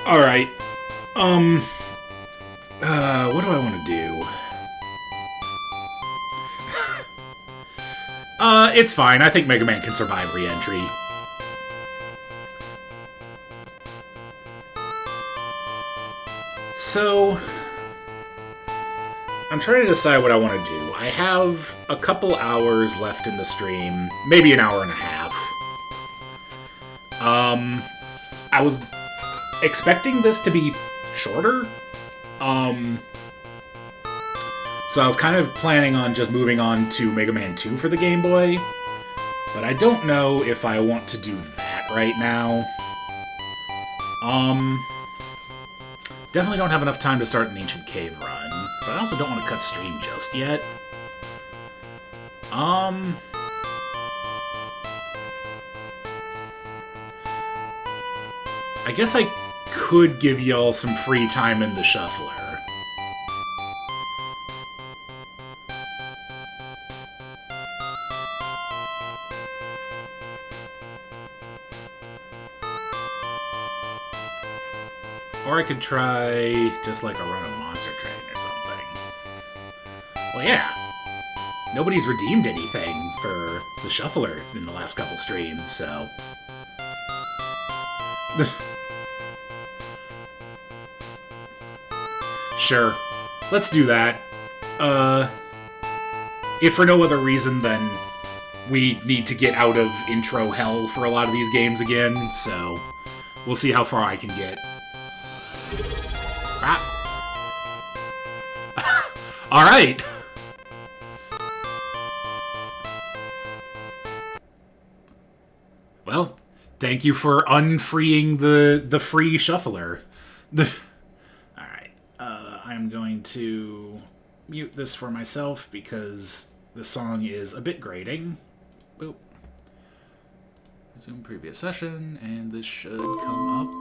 Alright. What do I want to do? It's fine. I think Mega Man can survive re-entry. So, I'm trying to decide what I want to do. I have a couple hours left in the stream, maybe an hour and a half. I was expecting this to be shorter. So I was kind of planning on just moving on to Mega Man 2 for the Game Boy, but I don't know if I want to do that right now. Definitely don't have enough time to start an Ancient Cave run, but I also don't want to cut stream just yet. I guess I could give y'all some free time in the shuffler. Or I could try just like a run of Monster Train or something. Well, yeah. Nobody's redeemed anything for the shuffler in the last couple streams, so... Sure. Let's do that. If for no other reason than we need to get out of intro hell for a lot of these games again, so we'll see how far I can get. Ah. Alright! Well, thank you for unfreeing the free shuffler. Alright, I'm going to mute this for myself because the song is a bit grating. Boop. Resume previous session, and this should come up.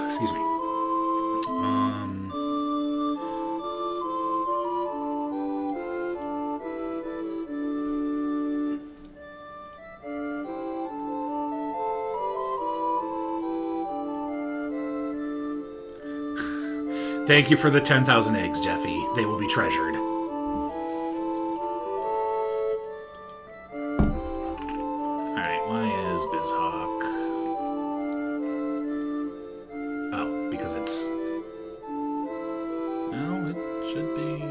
Excuse me. Thank you for the 10,000 eggs, Jeffy. They will be treasured. Alright, why is BizHawk? Oh, because it's... No, it should be...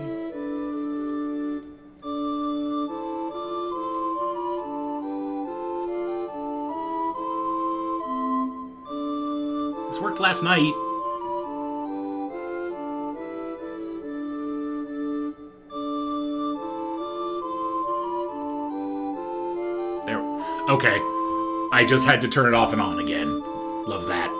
This worked last night. Okay, I just had to turn it off and on again. Love that.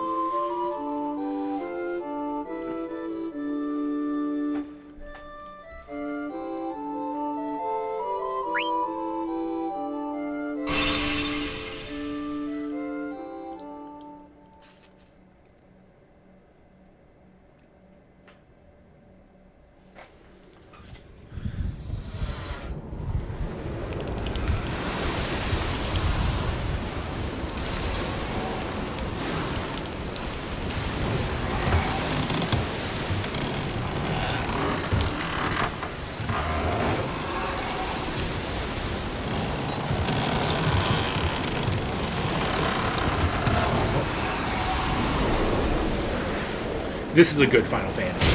This is a good Final Fantasy.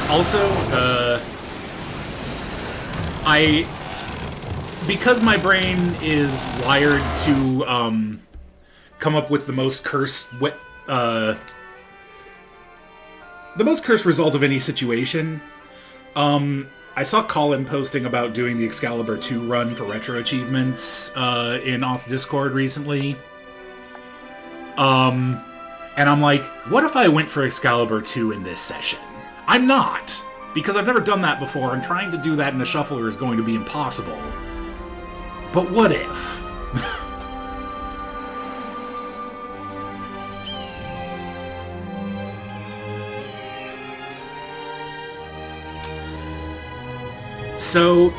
Also, because my brain is wired to come up with the most cursed result of any situation. I saw Colin posting about doing the Excalibur 2 run for retro achievements in Ott's Discord recently. And I'm like, what if I went for Excalibur 2 in this session? I'm not, because I've never done that before, and trying to do that in a shuffler is going to be impossible. But what if? So,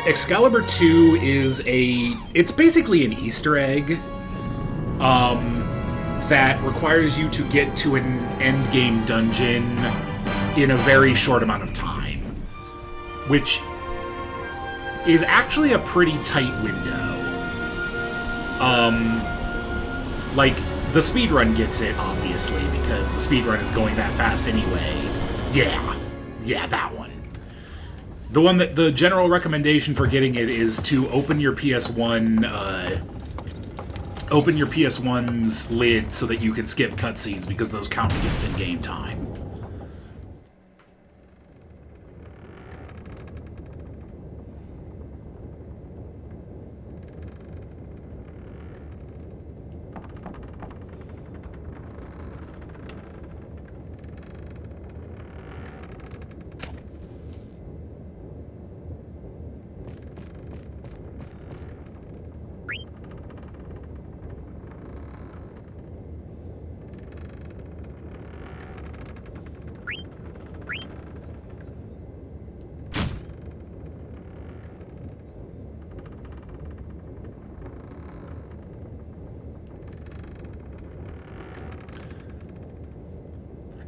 Excalibur 2 is it's basically an Easter egg that requires you to get to an endgame dungeon in a very short amount of time, which is actually a pretty tight window. Like, the speedrun gets it, obviously, because the speedrun is going that fast anyway. Yeah, that one. The one that the general recommendation for getting it is to open your PS1, open your PS1's lid so that you can skip cutscenes, because those count against in-game time.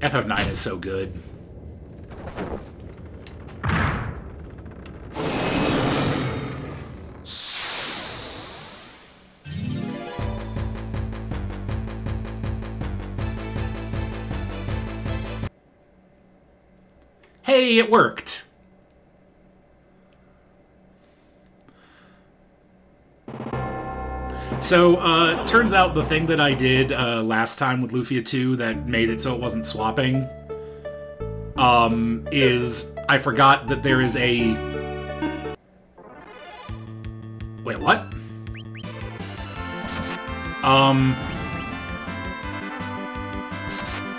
FF9 is so good. Hey, it worked! So, turns out the thing that I did last time with Lufia 2 that made it so it wasn't swapping, is I forgot that there is a... Wait, what?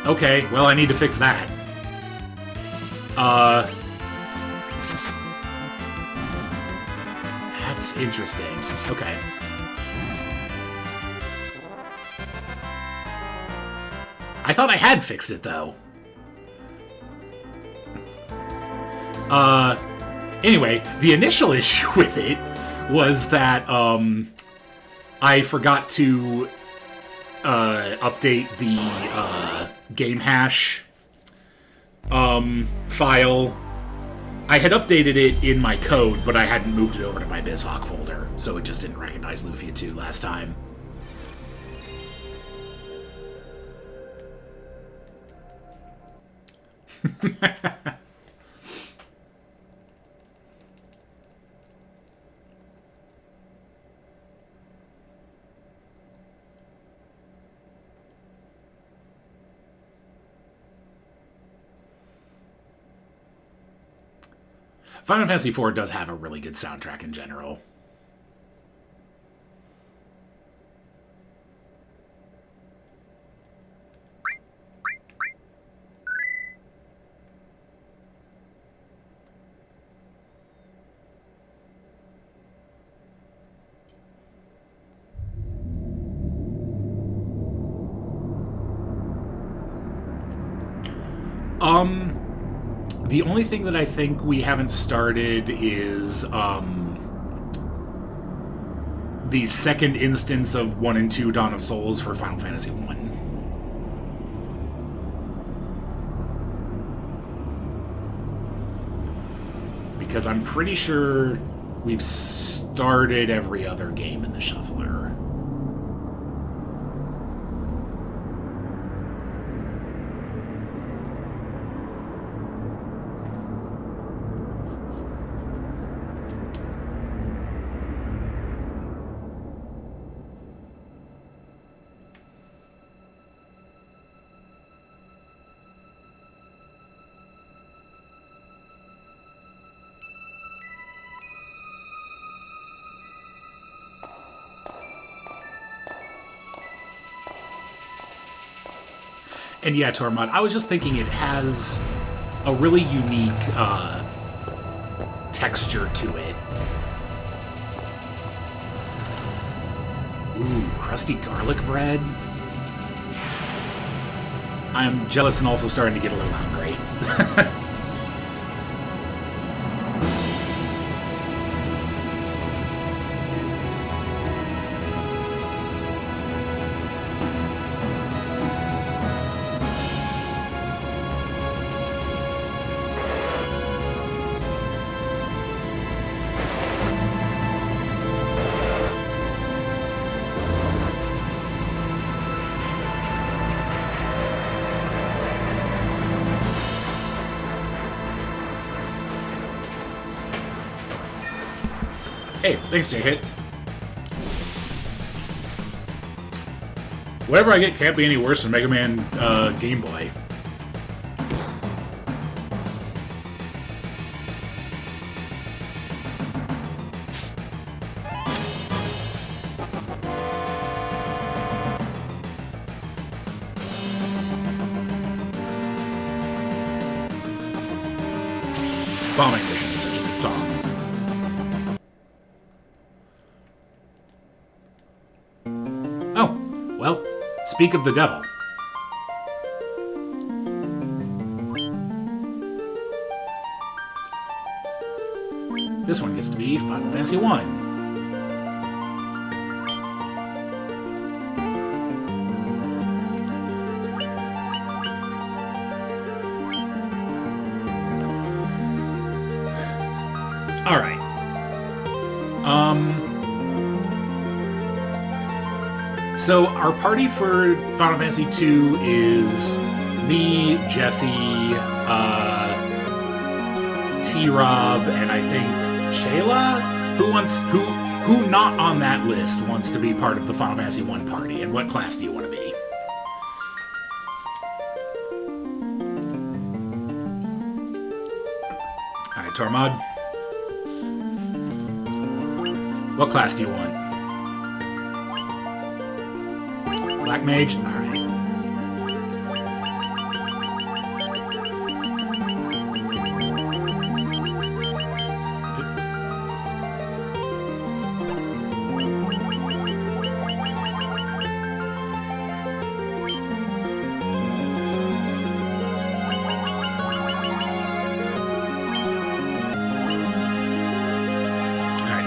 Okay, well, I need to fix that. That's interesting. Okay. I thought I had fixed it, though. Anyway, the initial issue with it was that, I forgot to, update the, game hash, file. I had updated it in my code, but I hadn't moved it over to my BizHawk folder, so it just didn't recognize Lufia 2 last time. Final Fantasy IV does have a really good soundtrack in general. The only thing that I think we haven't started is, the second instance of 1 and 2 Dawn of Souls for Final Fantasy 1. Because I'm pretty sure we've started every other game in the shuffler. And yeah, Tormod, I was just thinking it has a really unique texture to it. Ooh, crusty garlic bread? I'm jealous and also starting to get a little hungry. Hey, thanks, J-Hit. Whatever I get can't be any worse than Mega Man Game Boy. Bombing Mission is such a good song. Oh, well, speak of the devil. This one gets to be Final Fantasy 1. Alright. So our party for Final Fantasy 2 is me, Jeffy, T-Rob, and I think Shayla? Who not on that list wants to be part of the Final Fantasy 1 party, and what class do you want to be? Alright, Tormod. What class do you want? Black Mage? Alright.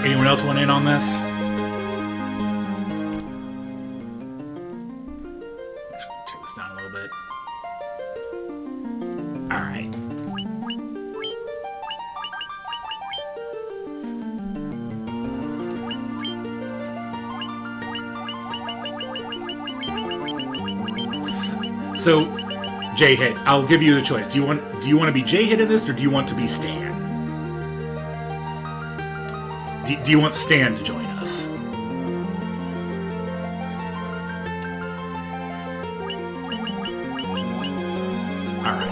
Anyone else want in on this? Just gonna take this down a little bit. Alright. So, J-Hit, I'll give you the choice. Do you want to be J-Hit in this, or do you want to be Stan? Do you want Stan to join us? Alright.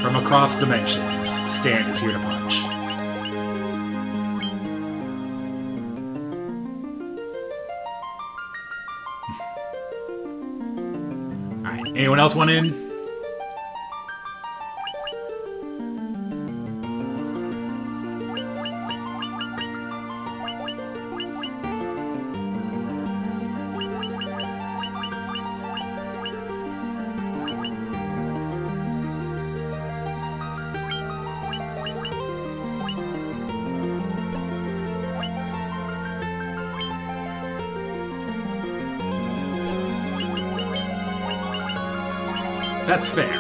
From across dimensions, Stan is here to punch. Alright, anyone else want in? That's fair.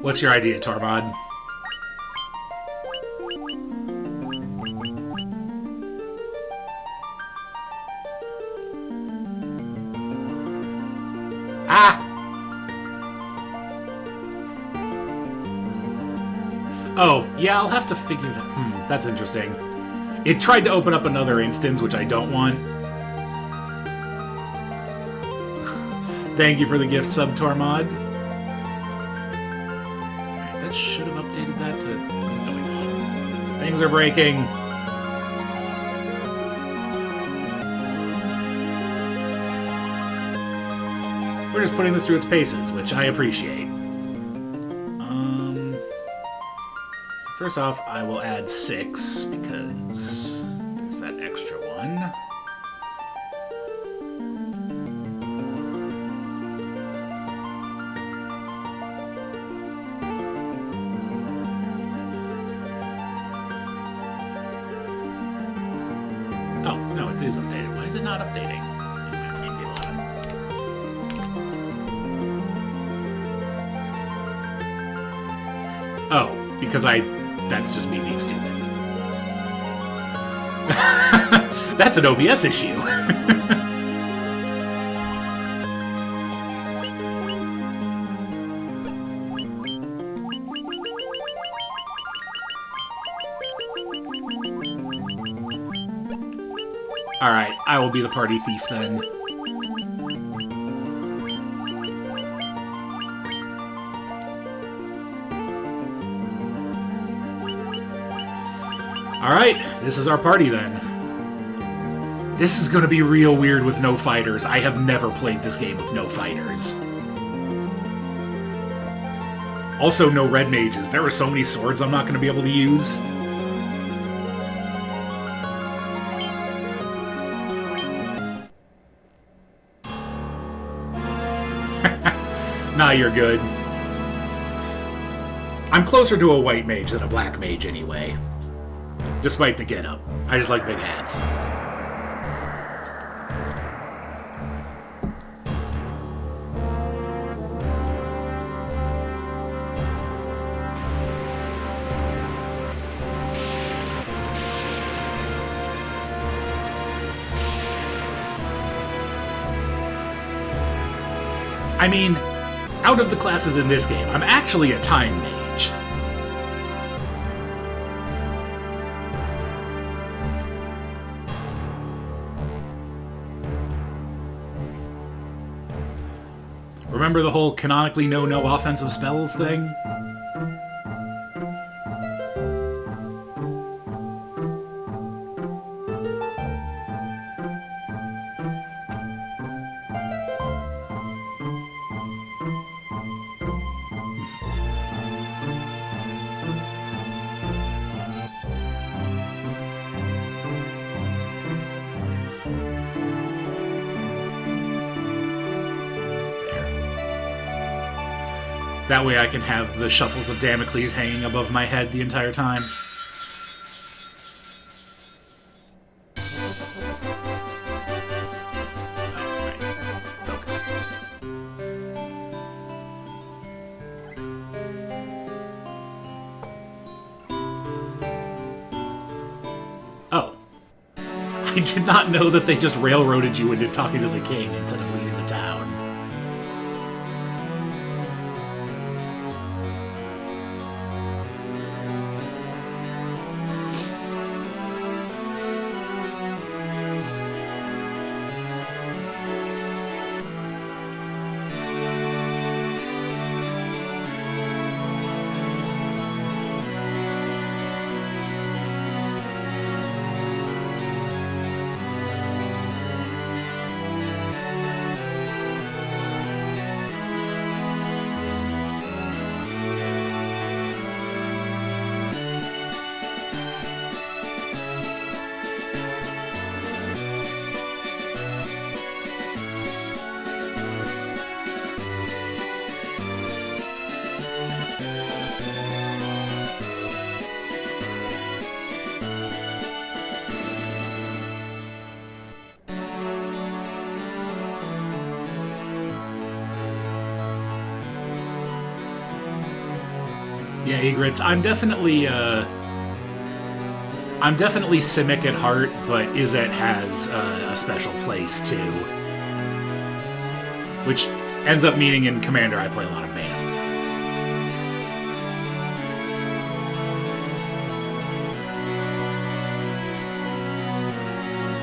What's your idea, Tormod? Ah! Oh, yeah, I'll have to figure that. That's interesting. It tried to open up another instance, which I don't want. Thank you for the gift, sub Tormod. That should have updated that to what's going on. Things are breaking. We're just putting this through its paces, which I appreciate. First off, I will add 6, because there's that extra one. Oh, no, it is updated. Why is it not updating? Anyway, it should be 11. Oh, because that's just me being stupid. That's an OBS issue. Alright, I will be the party thief then. Alright, this is our party then. This is gonna be real weird with no fighters. I have never played this game with no fighters. Also, no red mages. There are so many swords I'm not gonna be able to use. Nah, you're good. I'm closer to a white mage than a black mage anyway. Despite the getup. I just like big hats. I mean, out of the classes in this game, I'm actually a time mage. Remember the whole canonically no offensive spells thing? That way I can have the Shuffles of Damocles hanging above my head the entire time. Focus. Oh. I did not know that they just railroaded you into talking to the king instead of leaving the town. Yeah, Egrets, I'm definitely Simic at heart, but Izzet has a special place too. Which ends up meaning in Commander I play a lot of Bam.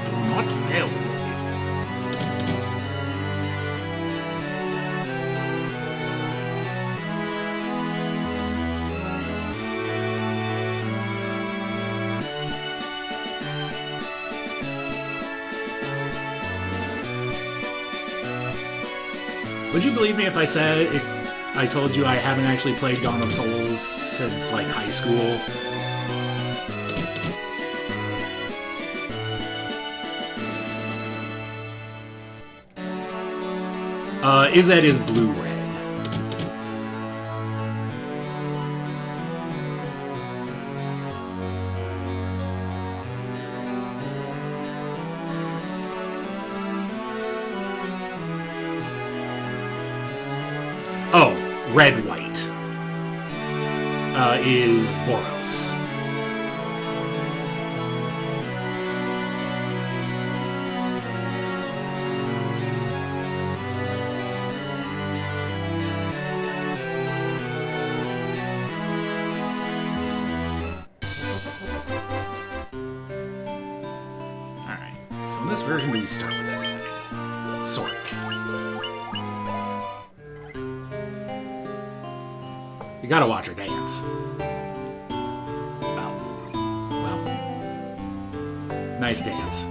Do not fail. Would you believe me if I told you I haven't actually played Dawn of Souls since, like, high school? Izzet is blue-red. Oh, red-white is Boros. So in this version, do we start with anything? Sork. You gotta watch her dance. Oh. Well. Nice dance.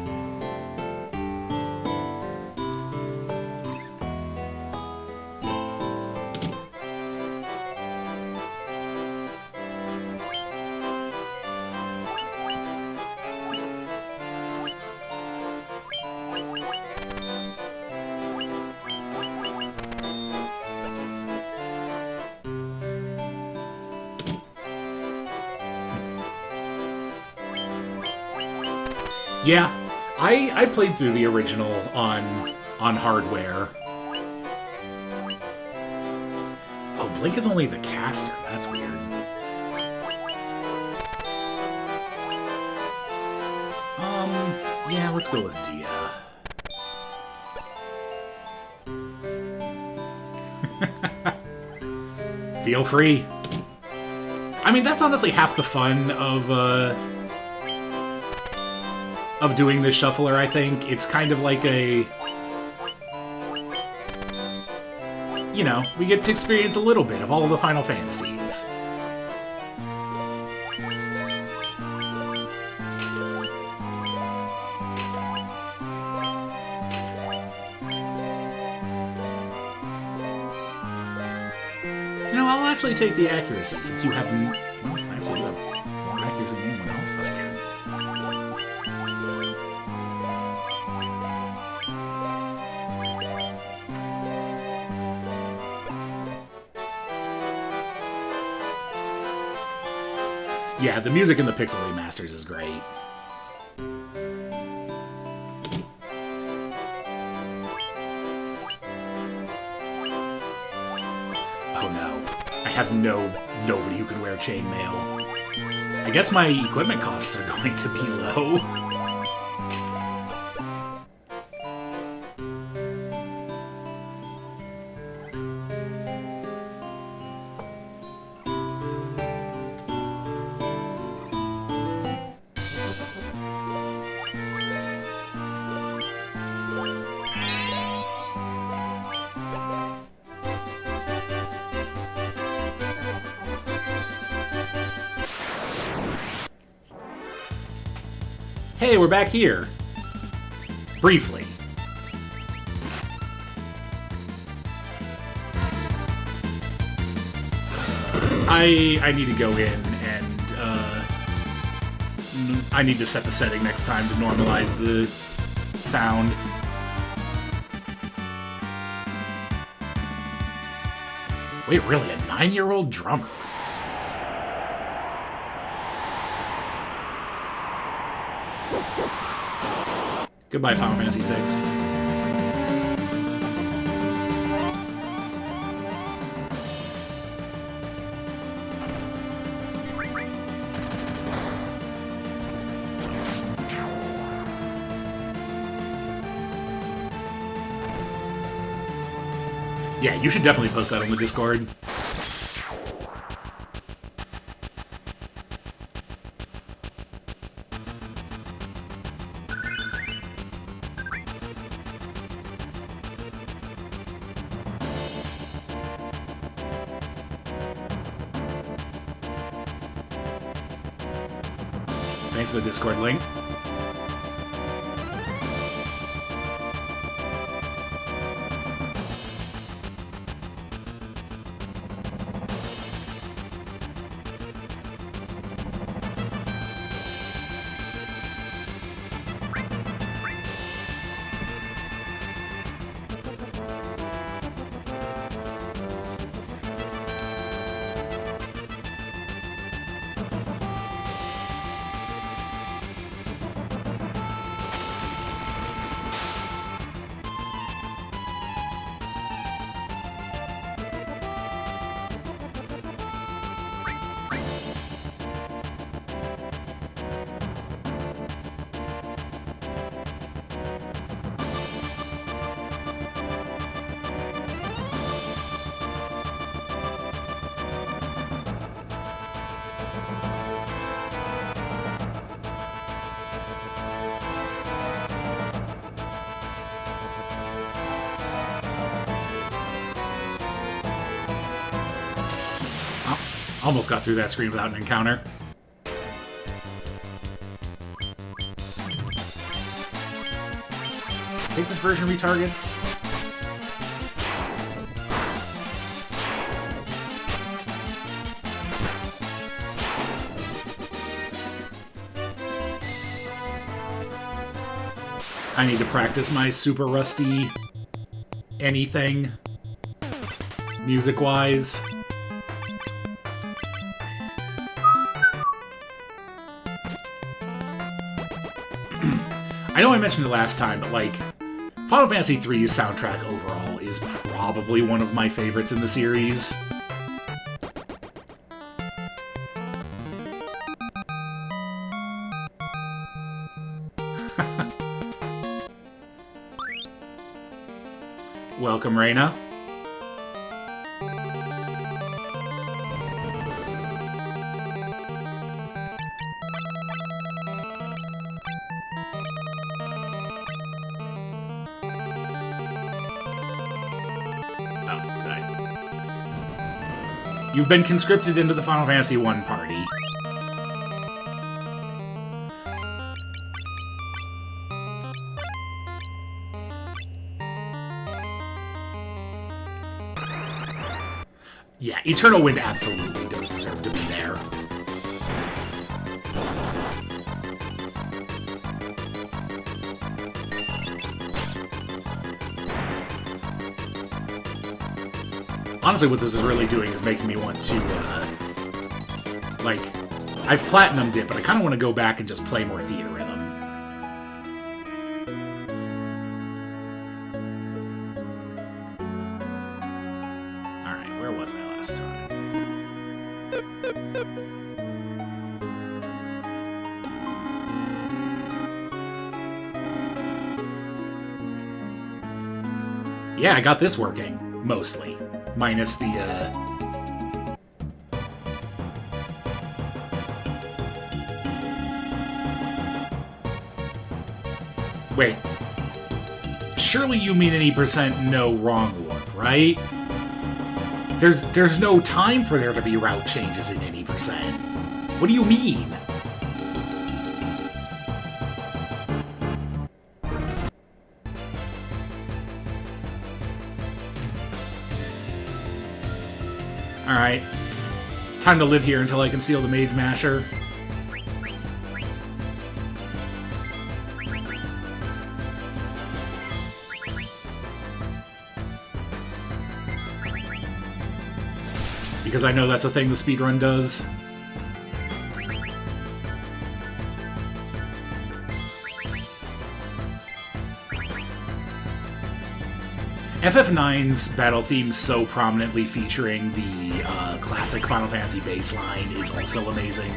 Yeah, I played through the original on hardware. Oh, Blink is only the caster. That's weird. Yeah, let's go with Dia. Feel free. I mean, that's honestly half the fun of doing this shuffler, I think. It's kind of like a... You know, we get to experience a little bit of all of the Final Fantasies. You know, I'll actually take the accuracy, since you have... Well, actually, you have more accuracy than anyone else. That's weird. Yeah, the music in the Pixel remasters is great. Oh no. I have nobody who can wear chainmail. I guess my equipment costs are going to be low. Hey, we're back here. Briefly. I need to go in and I need to set the setting next time to normalize the sound. Wait, really? A 9-year-old drummer? Goodbye, Final Fantasy VI. Yeah, you should definitely post that on the Discord. Thanks for the Discord link. Almost got through that screen without an encounter. I think this version retargets. I need to practice my super rusty anything, music-wise. I know I mentioned it last time, but, like, Final Fantasy III's soundtrack overall is probably one of my favorites in the series. Welcome, Reina. You've been conscripted into the Final Fantasy I party. Yeah, Eternal Wind absolutely does deserve to be there. Honestly, what this is really doing is making me want to, like, I've platinumed it, but I kind of want to go back and just play more Theater Rhythm. Alright, where was I last time? Yeah, I got this working, mostly. Minus the, Wait. Surely you mean any % no wrong warp, right? There's no time for there to be route changes in any %. What do you mean? Alright. Time to live here until I can steal the Mage Masher. Because I know that's a thing the speedrun does. FF9's battle theme so prominently featuring the classic Final Fantasy baseline is also amazing.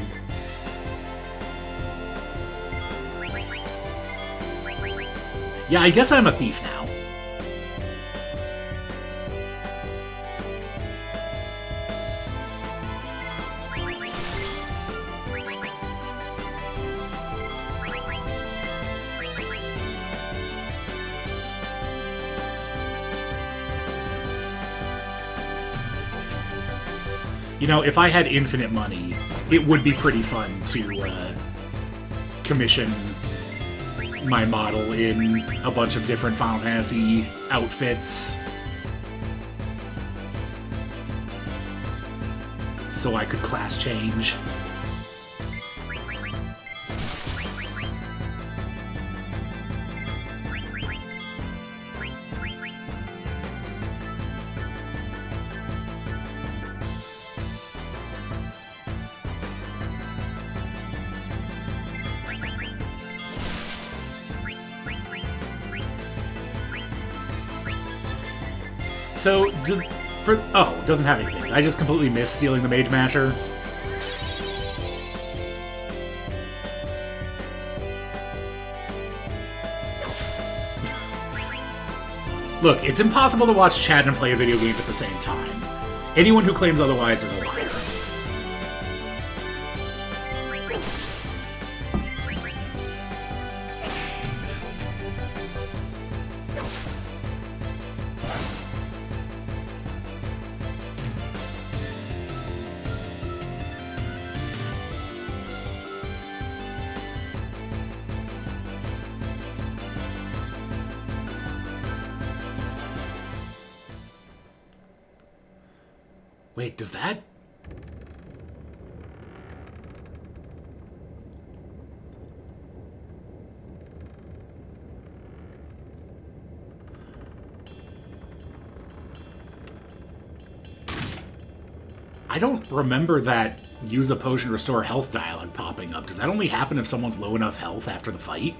Yeah, I guess I'm a thief now. You know, if I had infinite money, it would be pretty fun to commission my model in a bunch of different Final Fantasy outfits. So I could class change. So, it doesn't have anything. I just completely missed stealing the Mage Masher. Look, it's impossible to watch chat and play a video game at the same time. Anyone who claims otherwise is a liar. Wait, does that... I don't remember that use a potion to restore health dialogue popping up. Does that only happen if someone's low enough health after the fight?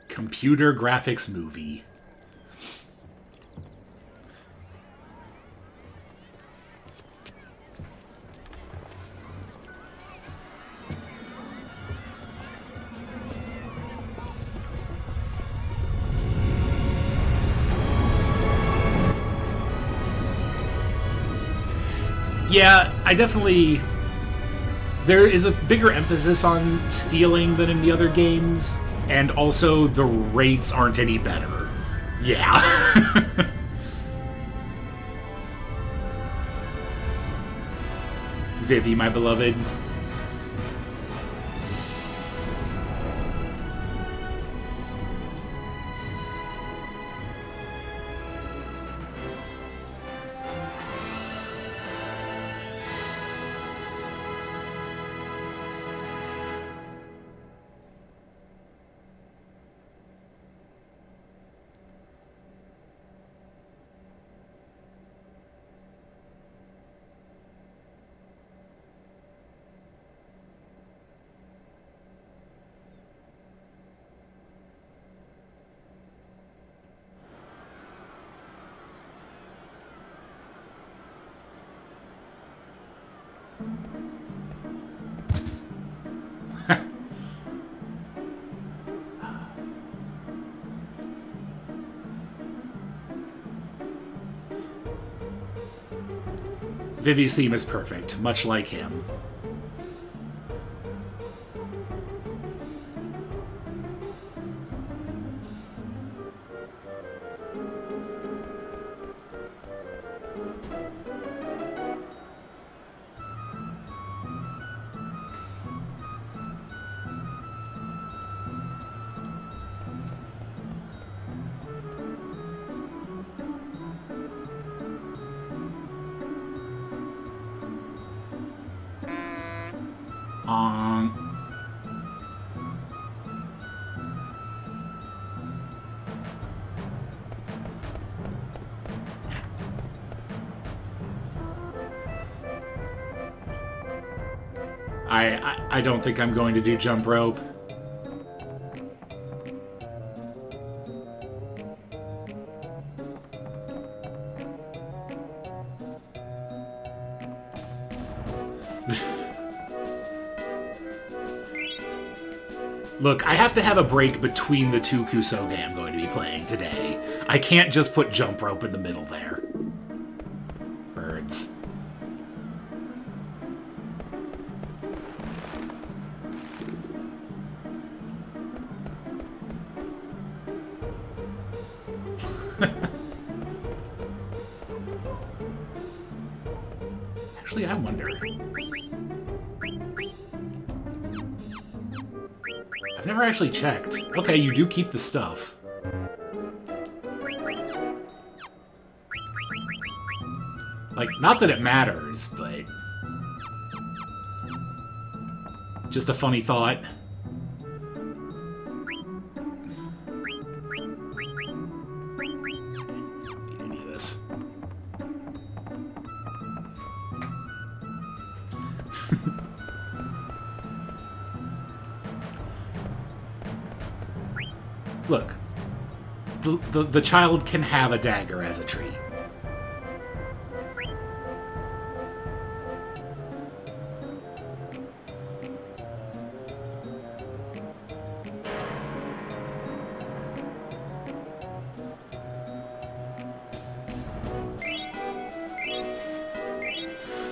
Computer graphics movie. Yeah, I definitely... There is a bigger emphasis on stealing than in the other games, and also the rates aren't any better. Yeah. Vivi, my beloved. Vivi's theme is perfect, much like him. I don't think I'm going to do jump rope. Look, I have to have a break between the two Kusoge I'm going to be playing today. I can't just put jump rope in the middle there. Birds. Actually, I wonder. I've never actually checked. Okay, you do keep the stuff. Like, not that it matters, but... just a funny thought. Look, the child can have a dagger as a treat.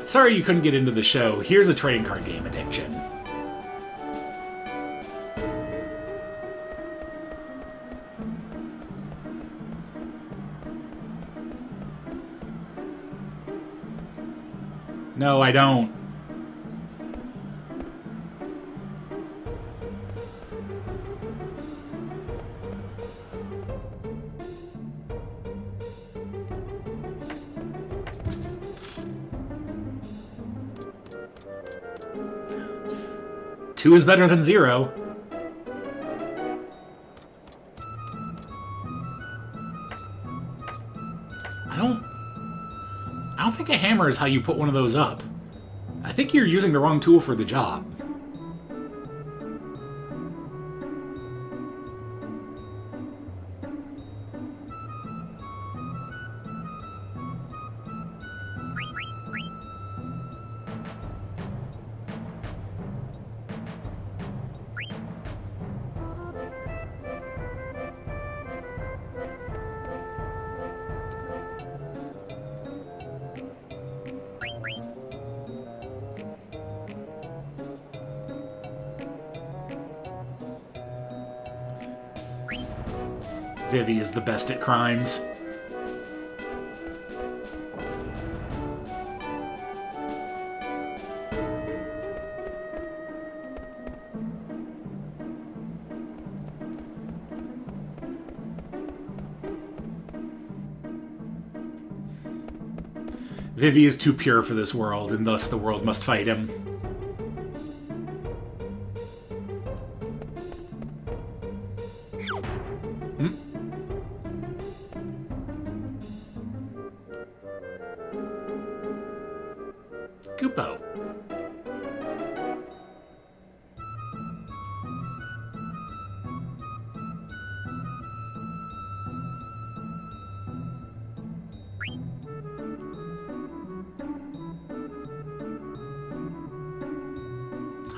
Sorry you couldn't get into the show. Here's a trading card game addiction. No, I don't. Two is better than 0. I don't think a hammer is how you put one of those up. I think you're using the wrong tool for the job. Vivi is the best at crimes. Vivi is too pure for this world, and thus the world must fight him. Kupo.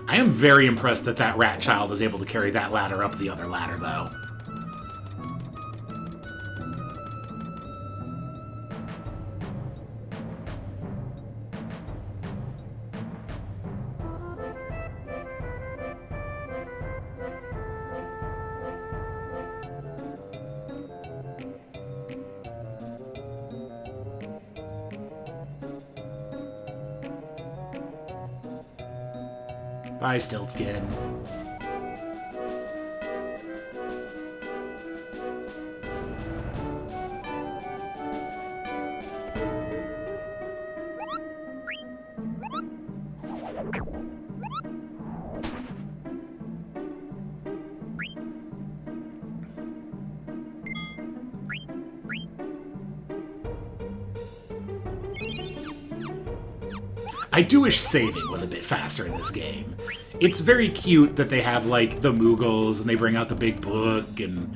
I am very impressed that that rat child is able to carry that ladder up the other ladder, though. Bye, Stiltskin. I do wish saving was a bit faster in this game. It's very cute that they have, like, the Moogles, and they bring out the big book, and...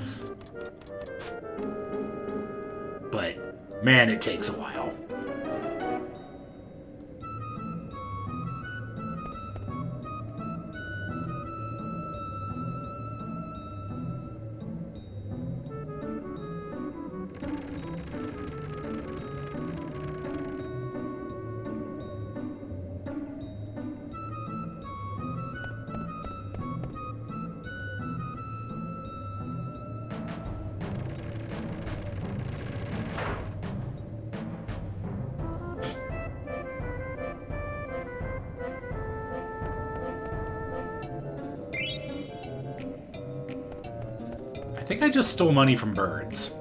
But, man, it takes a while. I think I just stole money from birds.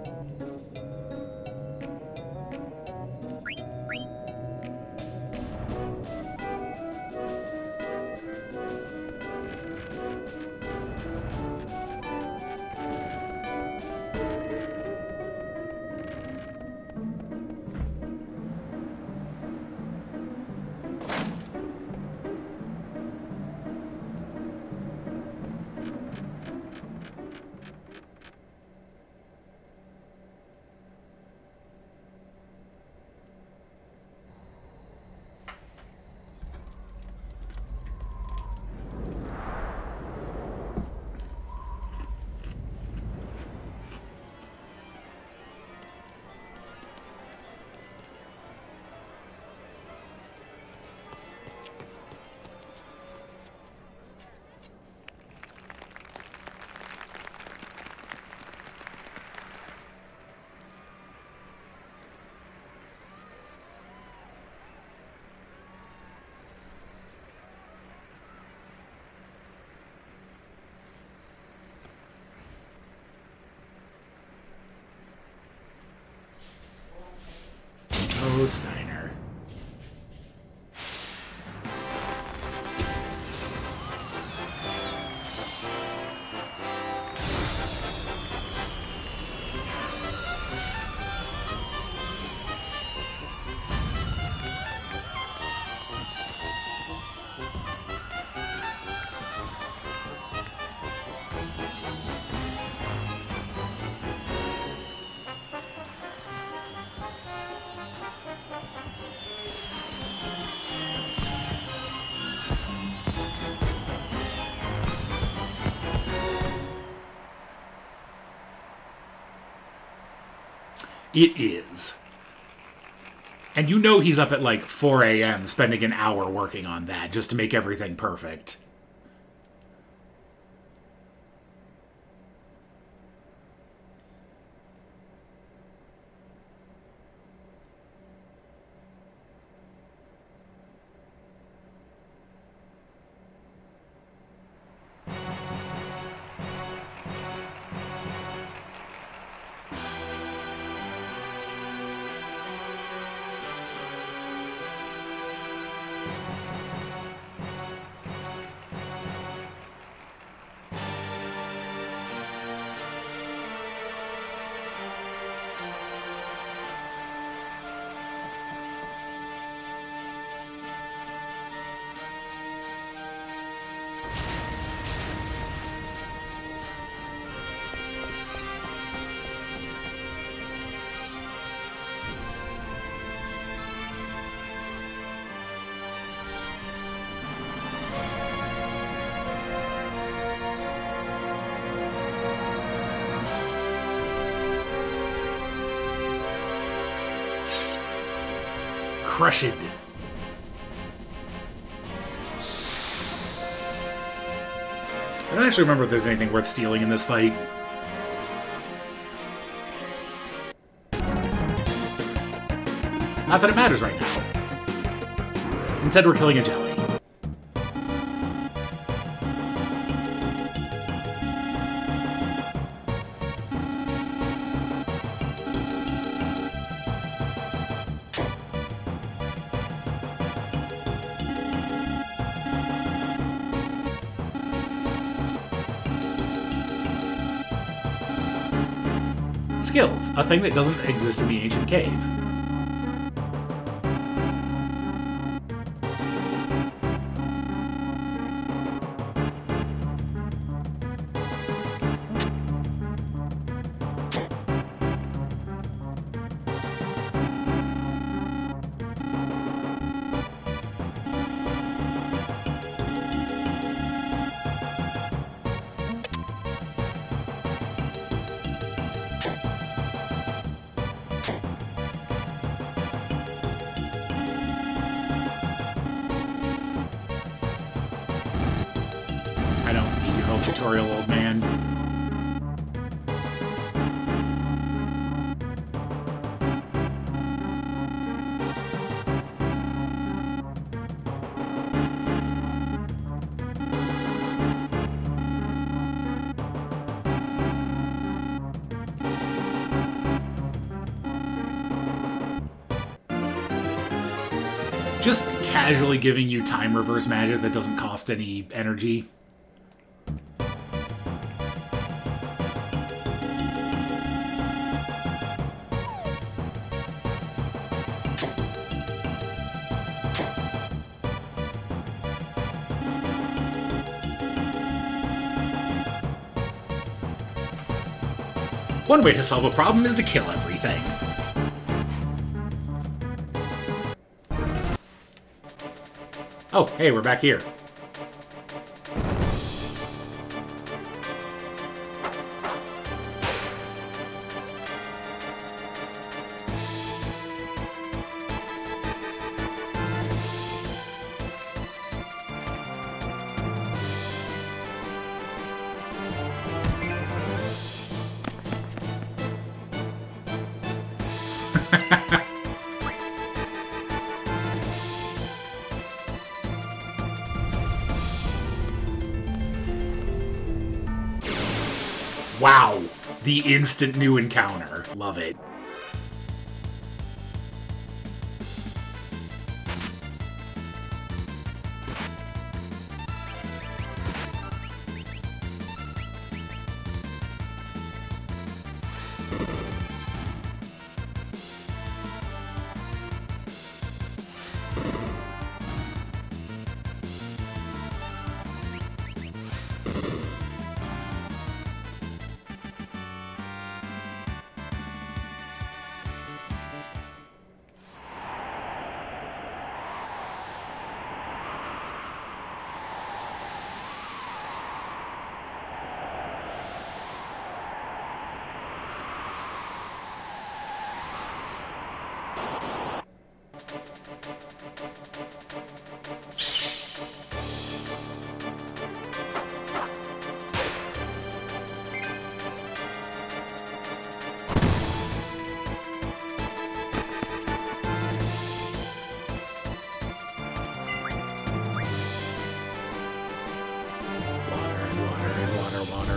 Oh, Steiner. It is. And you know he's up at like 4 a.m. spending an hour working on that just to make everything perfect. Crush it. I don't actually remember if there's anything worth stealing in this fight. Not that it matters right now. Instead, we're killing a jelly. Skills, a thing that doesn't exist in the ancient cave. Tutorial, old man. Just casually giving you time reverse magic that doesn't cost any energy. One way to solve a problem is to kill everything. Oh, hey, we're back here. Wow, the instant new encounter. Love it.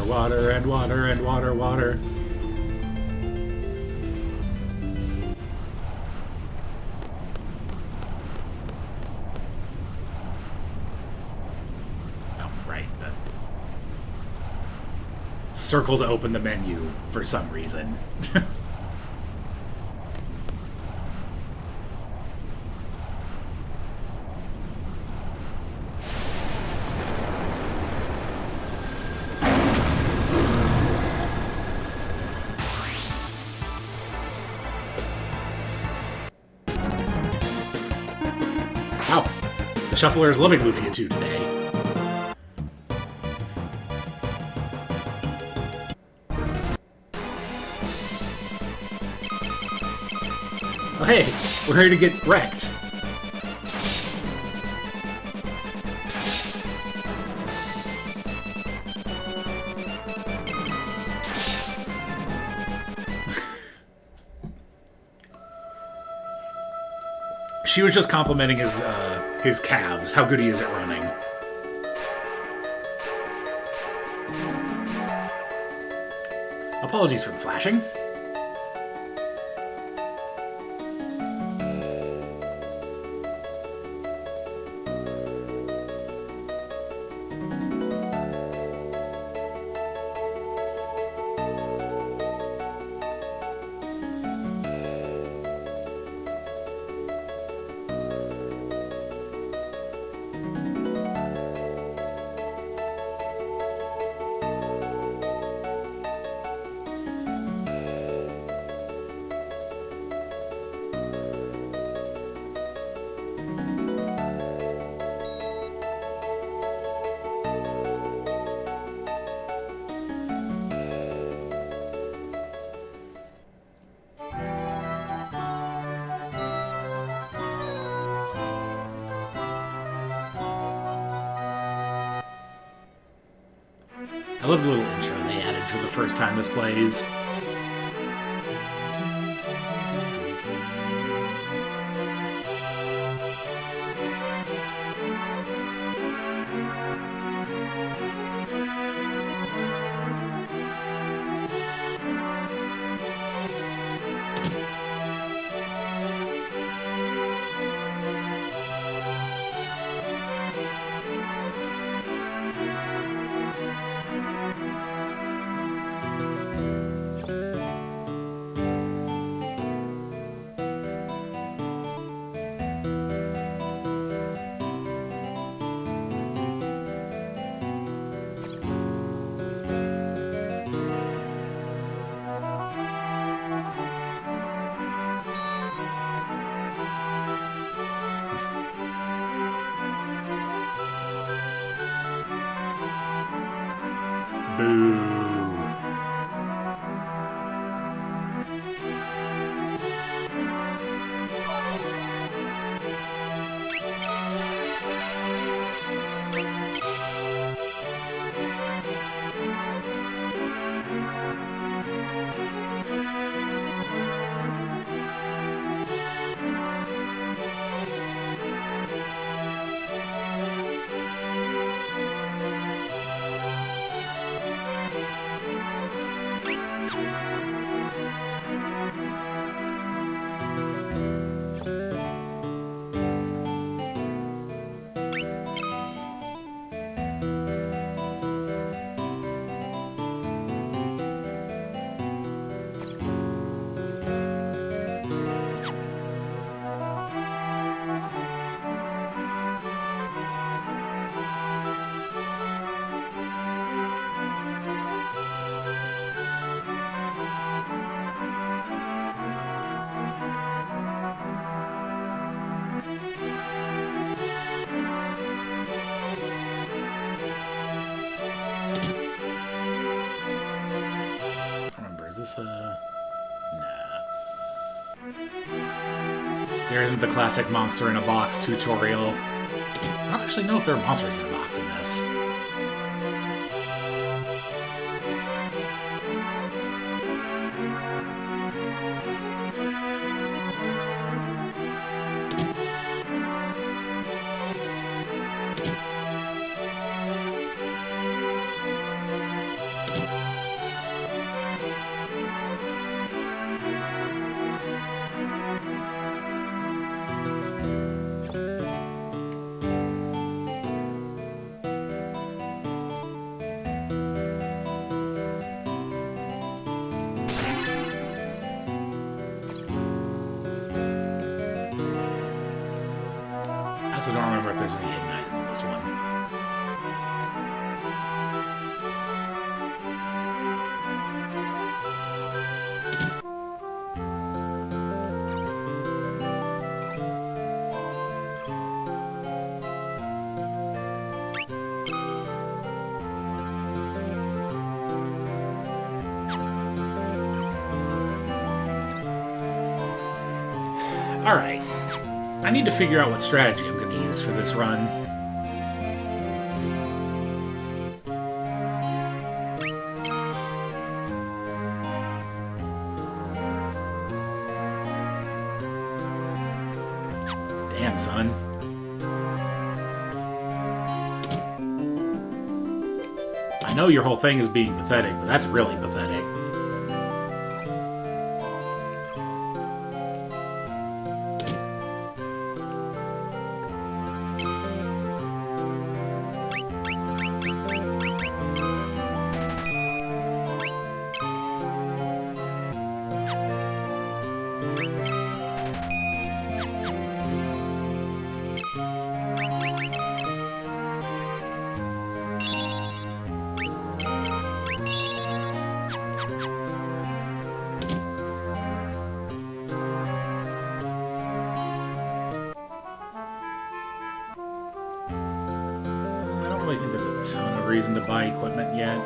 water, and water, and water, water. Oh, right. The circle to open the menu for some reason. Wow, the Shuffler is loving Lufia 2 today. Oh hey, we're here to get wrecked. She was just complimenting his calves, how good he is at running. Apologies for the flashing. I love the little intro they added for the first time this plays. Boo. Is this a... Nah. There isn't the classic monster in a box tutorial. I don't actually know if there are monsters in a box in this. I also don't remember if there's any hidden items in this one. Alright. I need to figure out what strategy I'm going to use for this run. Damn, son. I know your whole thing is being pathetic, but that's really pathetic. I don't really think there's a ton of reason to buy equipment yet.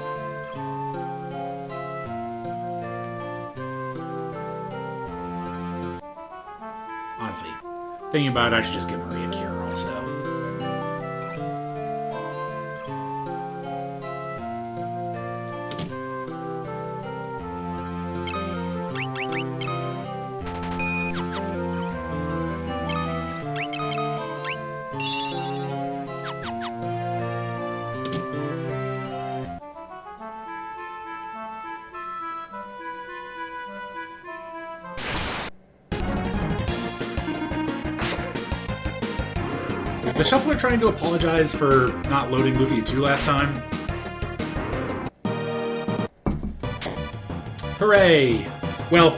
Honestly, thinking about it, I should just get Maria Cure also. Is the Shuffler trying to apologize for not loading Lufia 2 last time? Hooray! Well,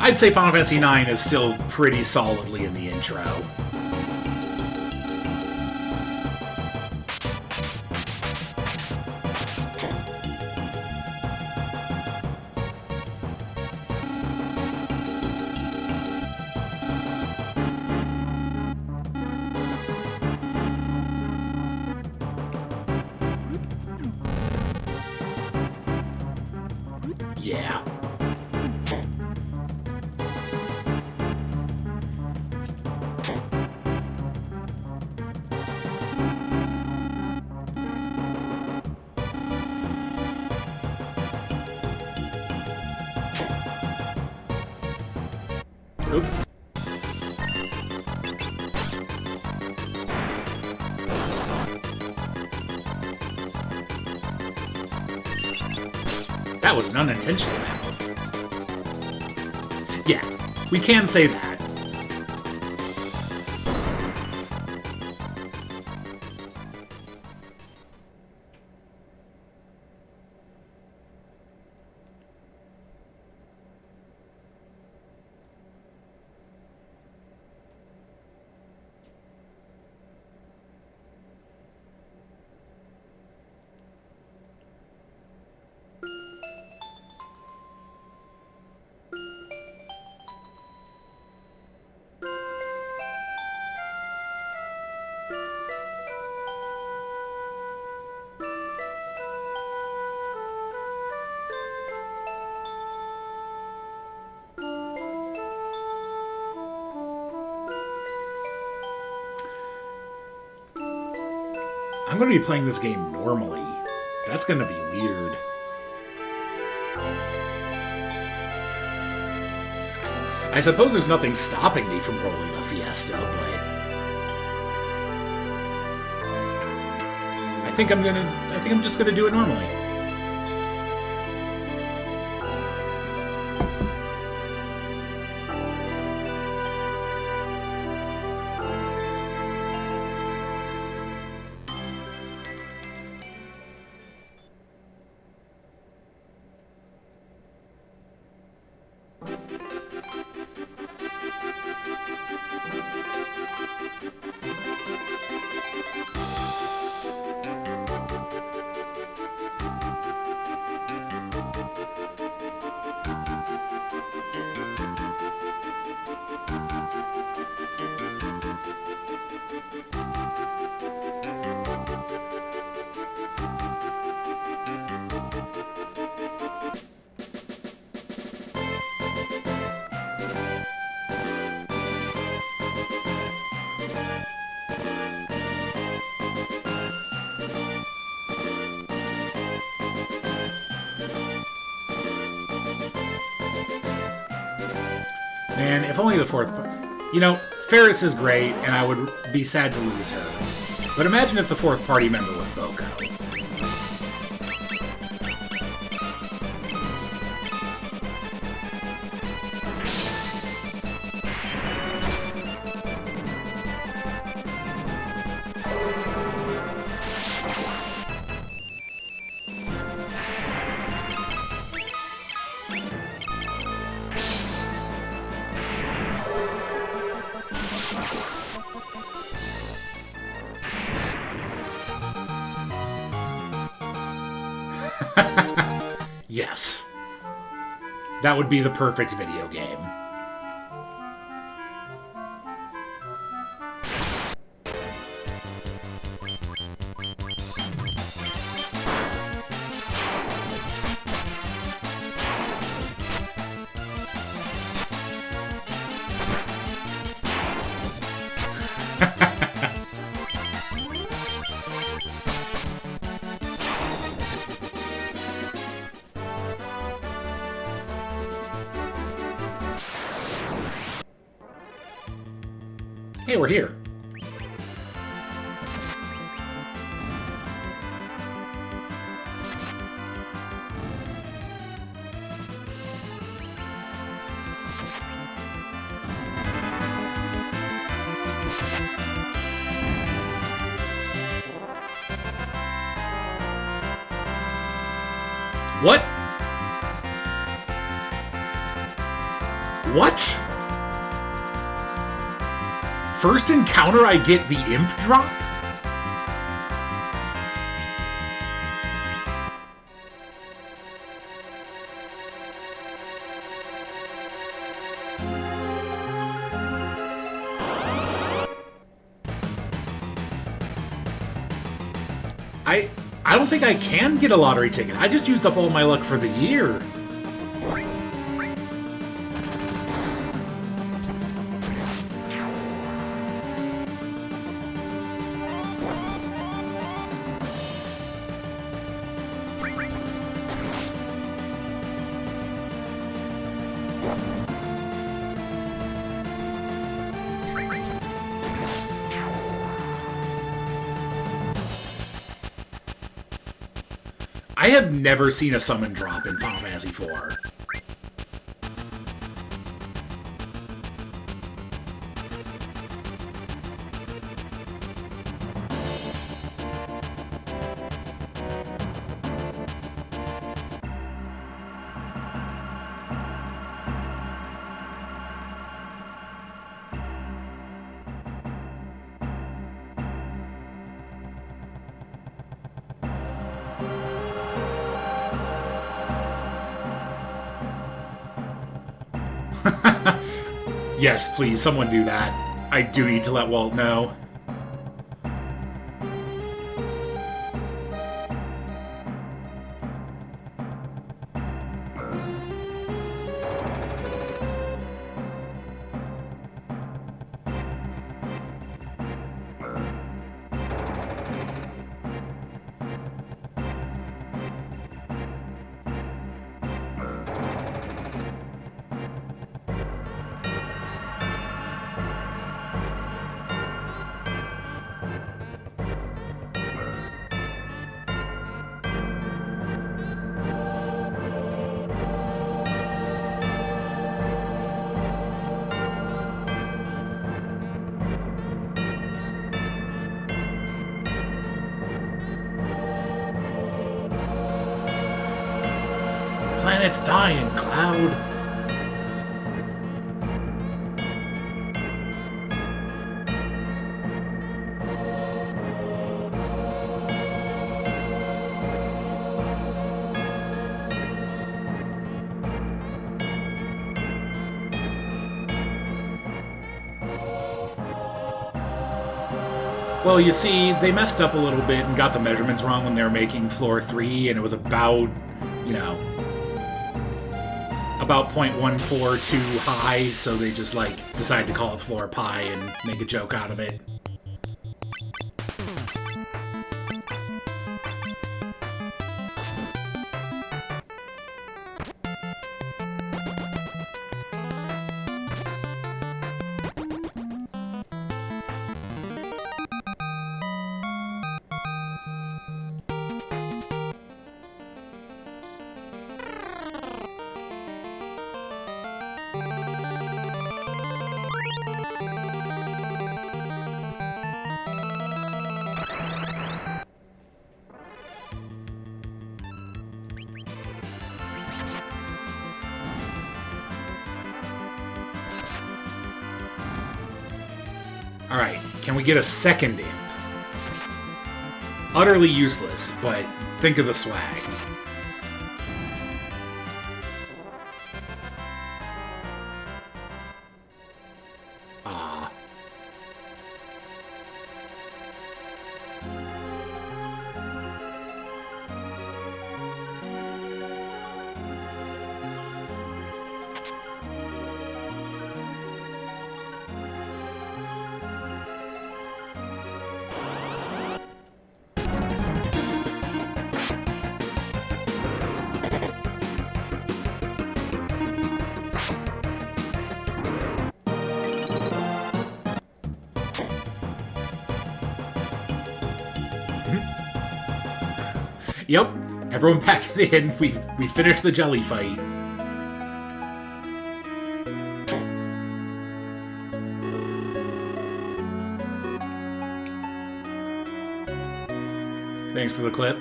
I'd say Final Fantasy IX is still pretty solidly in the intro. Yeah. Oop. That was an unintentional battle. Yeah, we can say that. I'm going to be playing this game normally. That's going to be weird. I suppose there's nothing stopping me from rolling a Fiesta, but I think I'm just gonna do it normally. Man, if only the fourth... You know, Ferris is great, and I would be sad to lose her. But imagine if the fourth party member was Boko. Yes. That would be the perfect video game. Hey, we're here. What? What? First encounter, I get the imp drop? I don't think I can get a lottery ticket. I just used up all my luck for the year. I have never seen a summon drop in Final Fantasy IV. Yes, please, someone do that. I do need to let Walt know. Planet's dying, Cloud. Well, you see, they messed up a little bit and got the measurements wrong when they were making Floor 3, and it was about, you know, about 0.14 too high, so they just, like, decided to call it Floor Pi and make a joke out of it. Alright, can we get a second imp? Utterly useless, but think of the swag. Ah. Yep, everyone pack it in. We finished the jelly fight. Thanks for the clip.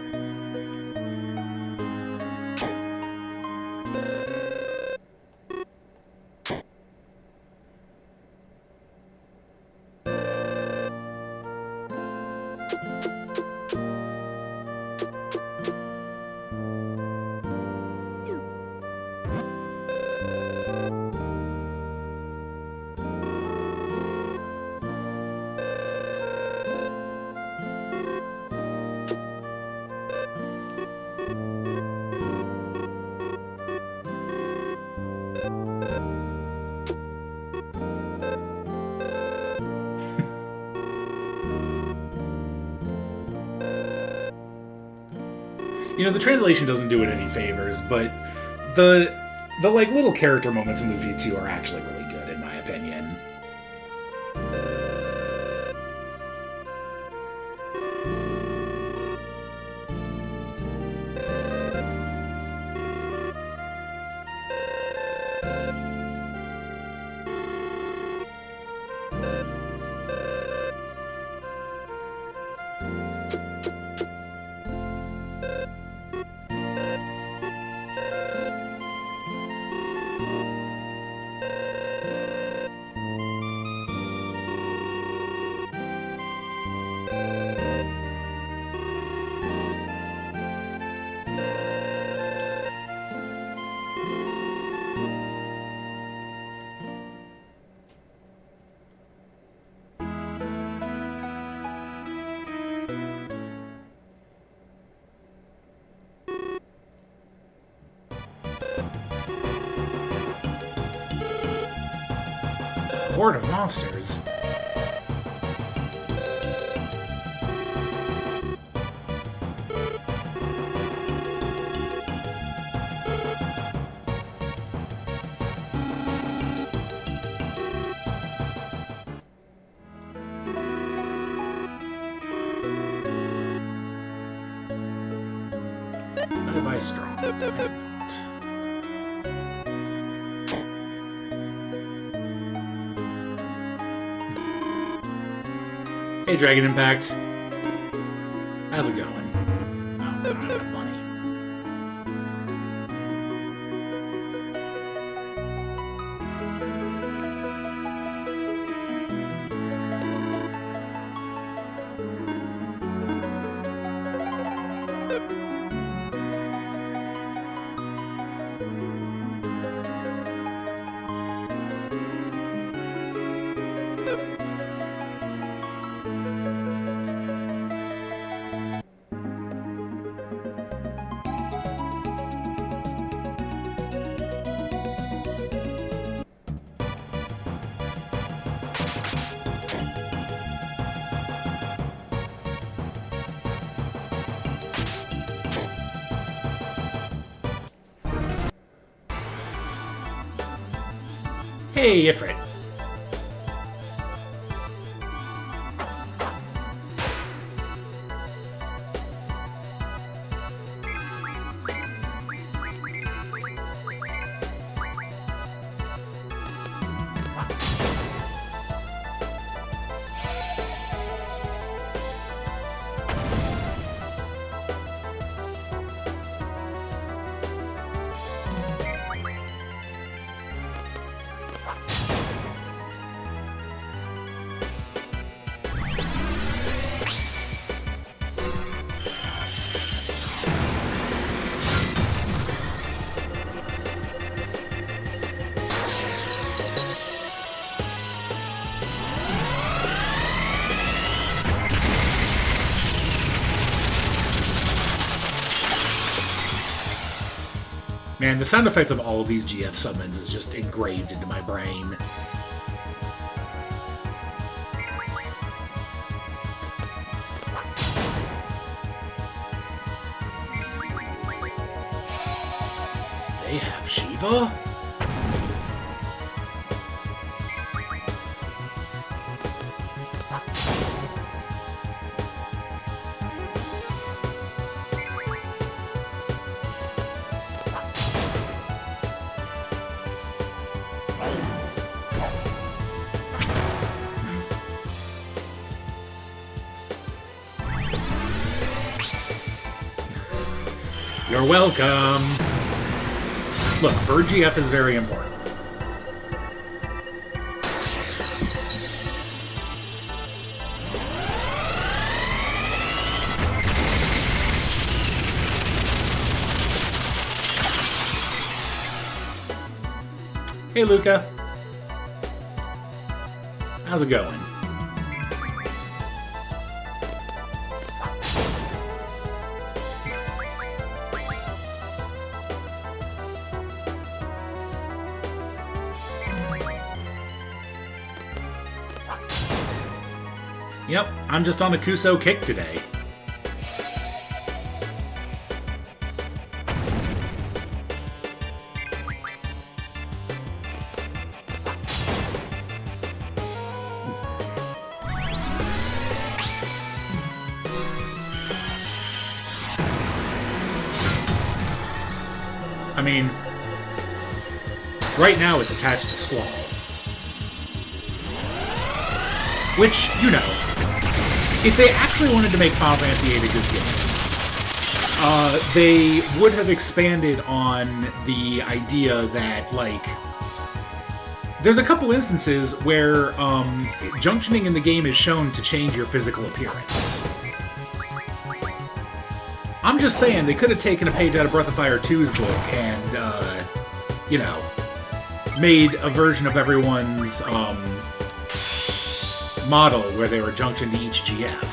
You know, the translation doesn't do it any favors, but the like little character moments in Luffy 2 are actually really good, in my opinion. Horde of monsters. Did I buy strong? I did not. Hey, Dragon Impact. How's it going? Oh, I don't have enough money. Hey, Ifrit. Man, the sound effects of all of these GF summons is just engraved into my brain. They have Shiva? You're welcome! Look, Bird GF is very important. Hey, Luca. How's it going? Yep, I'm just on a Kuso kick today. I mean, right now it's attached to Squall. Which, you know, if they actually wanted to make Final Fantasy VIII a good game, they would have expanded on the idea that, like, there's a couple instances where junctioning in the game is shown to change your physical appearance. I'm just saying, they could have taken a page out of Breath of Fire 2's book and, you know, made a version of everyone's model where they were junctioned to each GF.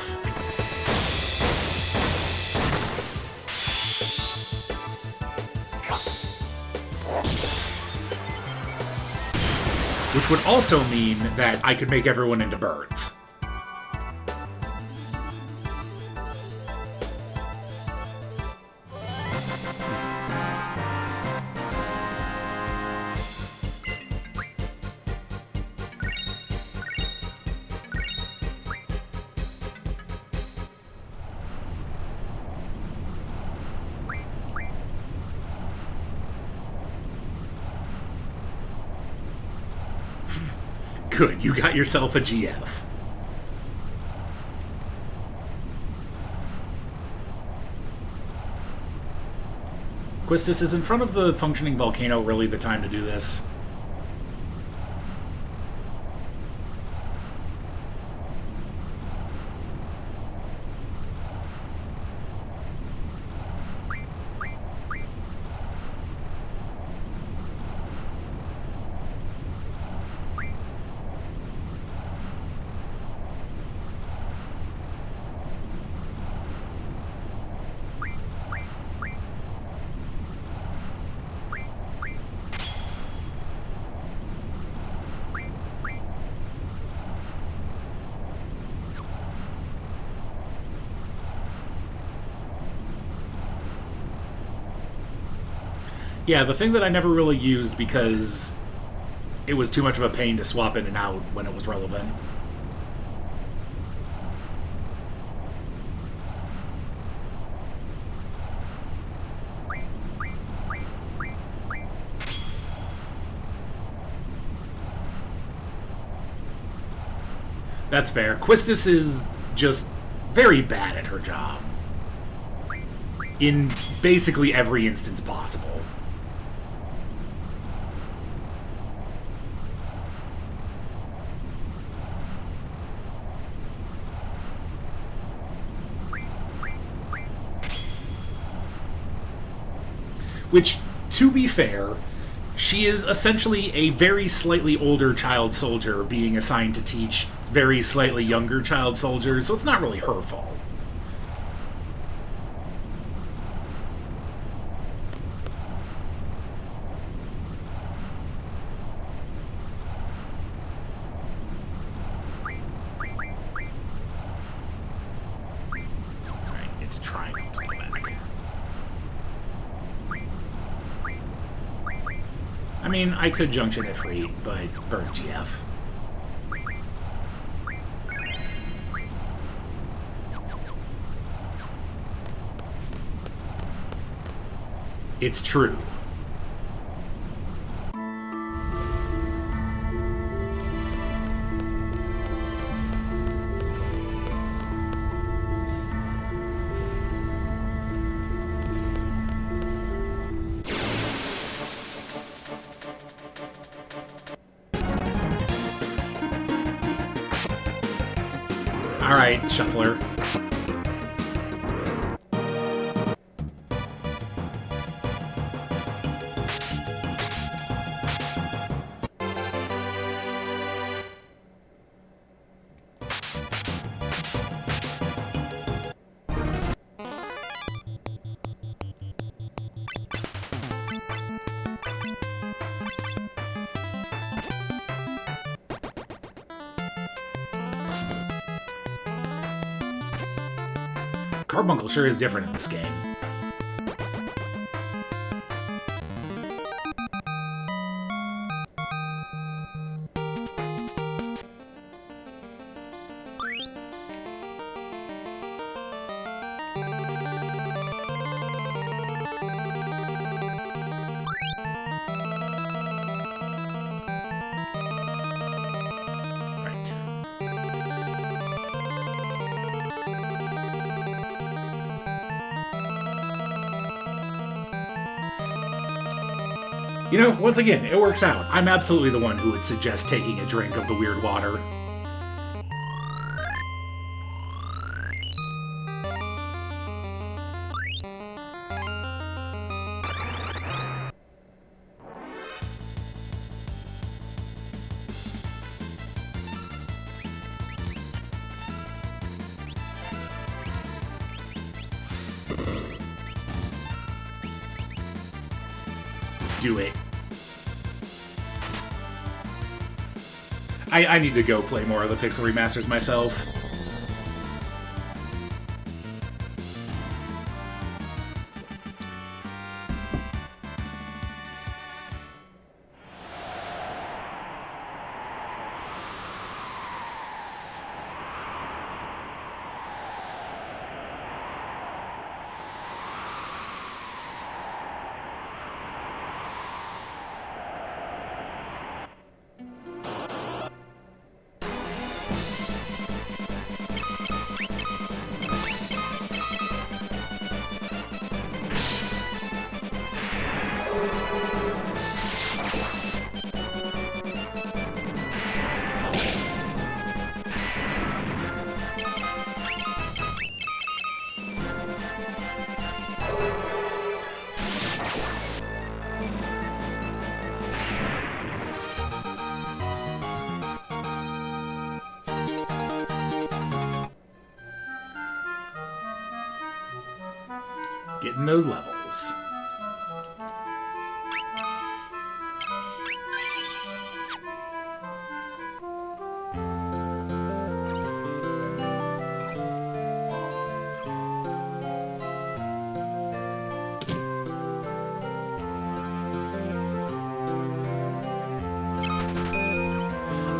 Which would also mean that I could make everyone into birds. Good, you got yourself a GF. Quistis, is in front of the functioning volcano really the time to do this? Yeah, the thing that I never really used because it was too much of a pain to swap in and out when it was relevant. That's fair. Quistis is just very bad at her job. In basically every instance possible. Which, to be fair, she is essentially a very slightly older child soldier being assigned to teach very slightly younger child soldiers, so it's not really her fault. Let's try not to go back. I mean, I could junction Ifrit, but Birth GF. It's true. Alright, Shuffler. Carbuncle sure is different in this game. You know, once again, it works out. I'm absolutely the one who would suggest taking a drink of the weird water. Do it. I need to go play more of the Pixel remasters myself. Getting those levels.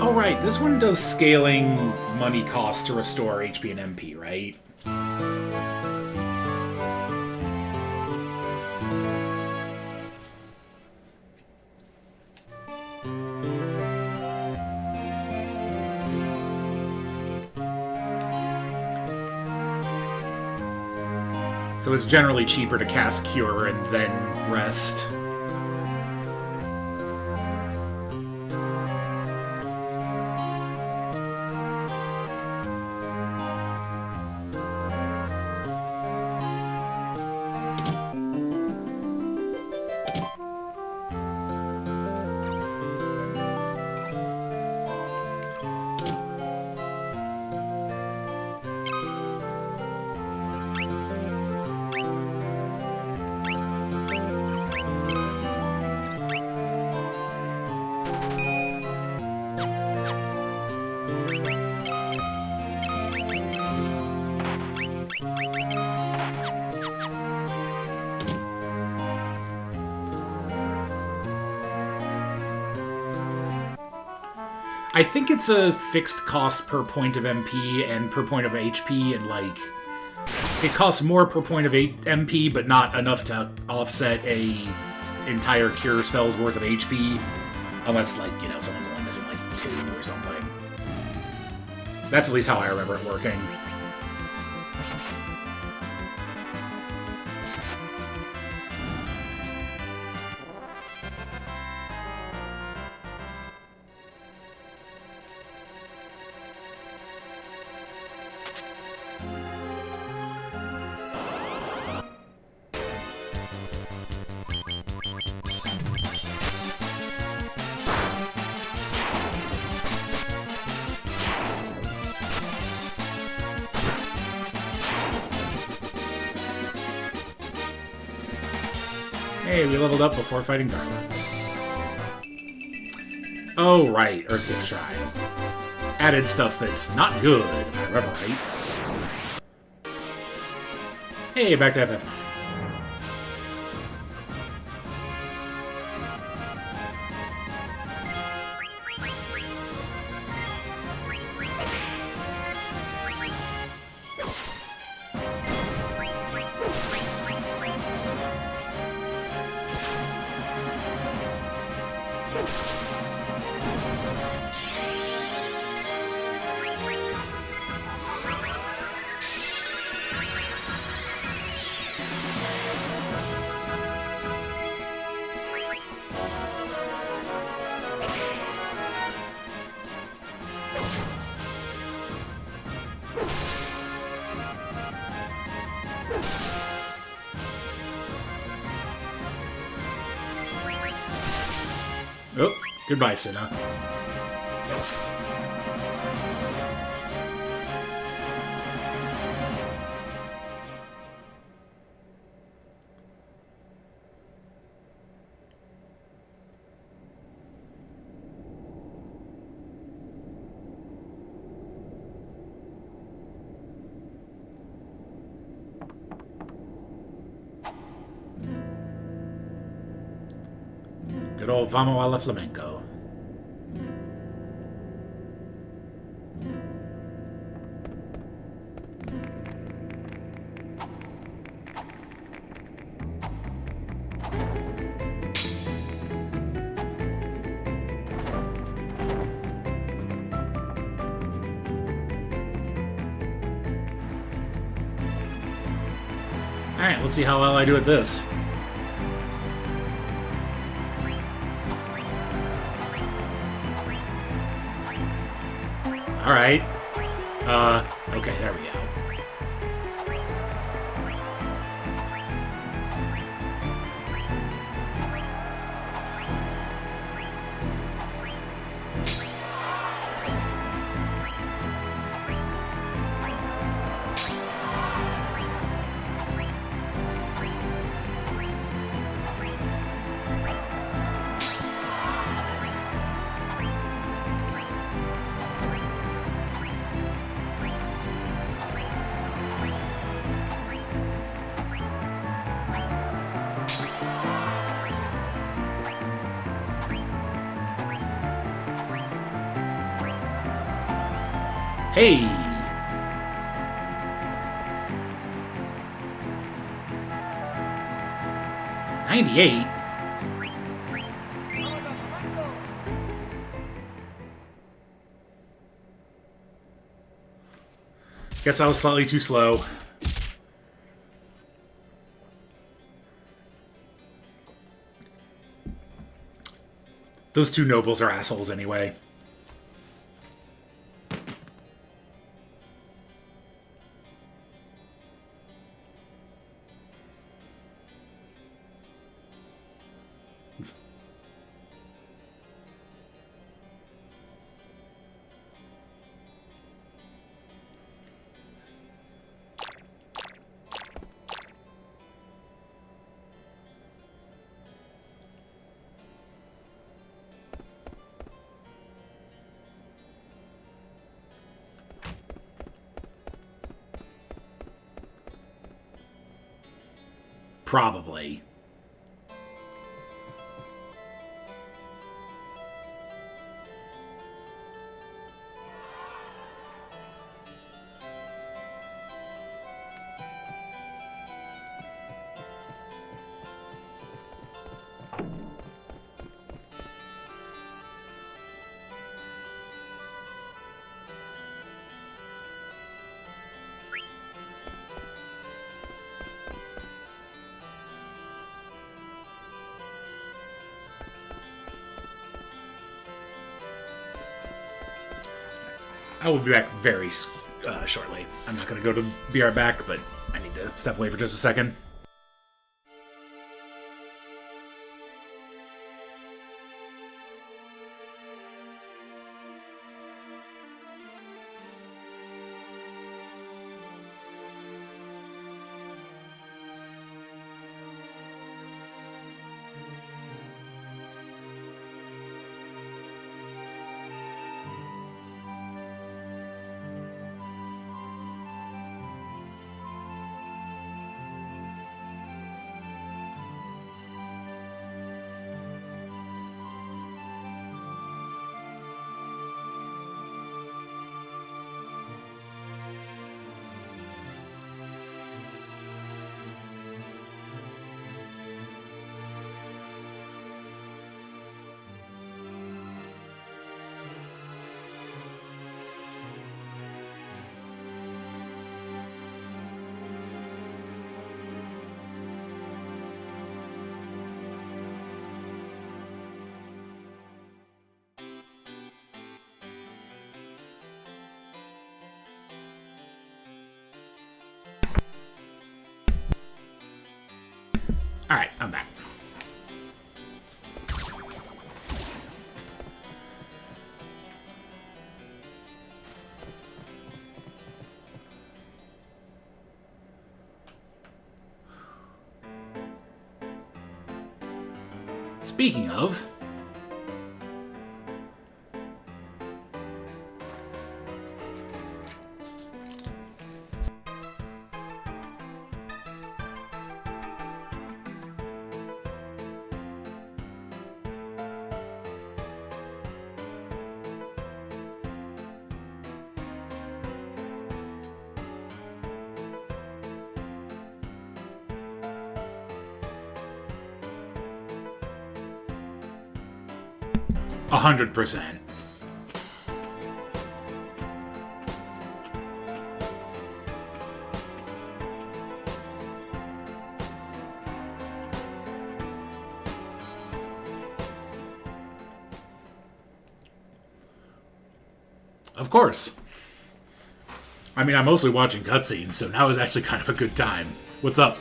Oh, right, this one does scaling money cost to restore HP and MP, right? So it's generally cheaper to cast Cure and then rest. I think it's a fixed cost per point of MP and per point of HP, and like it costs more per point of MP, but not enough to offset a entire cure spell's worth of HP, unless like someone's only missing like 2 or something. That's at least how I remember it working. Hey, we leveled up before fighting Garland. Oh, right, Earthgift Shrine. Added stuff that's not good, if I remember right. Hey, back to FF9. Oh, goodbye, Cinna. Good old Vamos a la Flamenco. Alright, let's see how well I do at this. Alright. Okay, there we go. Hey! 98? Guess I was slightly too slow. Those two nobles are assholes anyway. Probably. I will be back very shortly. I'm not going to go to be right back, but I need to step away for just a second. Alright, I'm back. Speaking of... a 100%. Of course. I mean, I'm mostly watching cutscenes, so now is actually kind of a good time. What's up?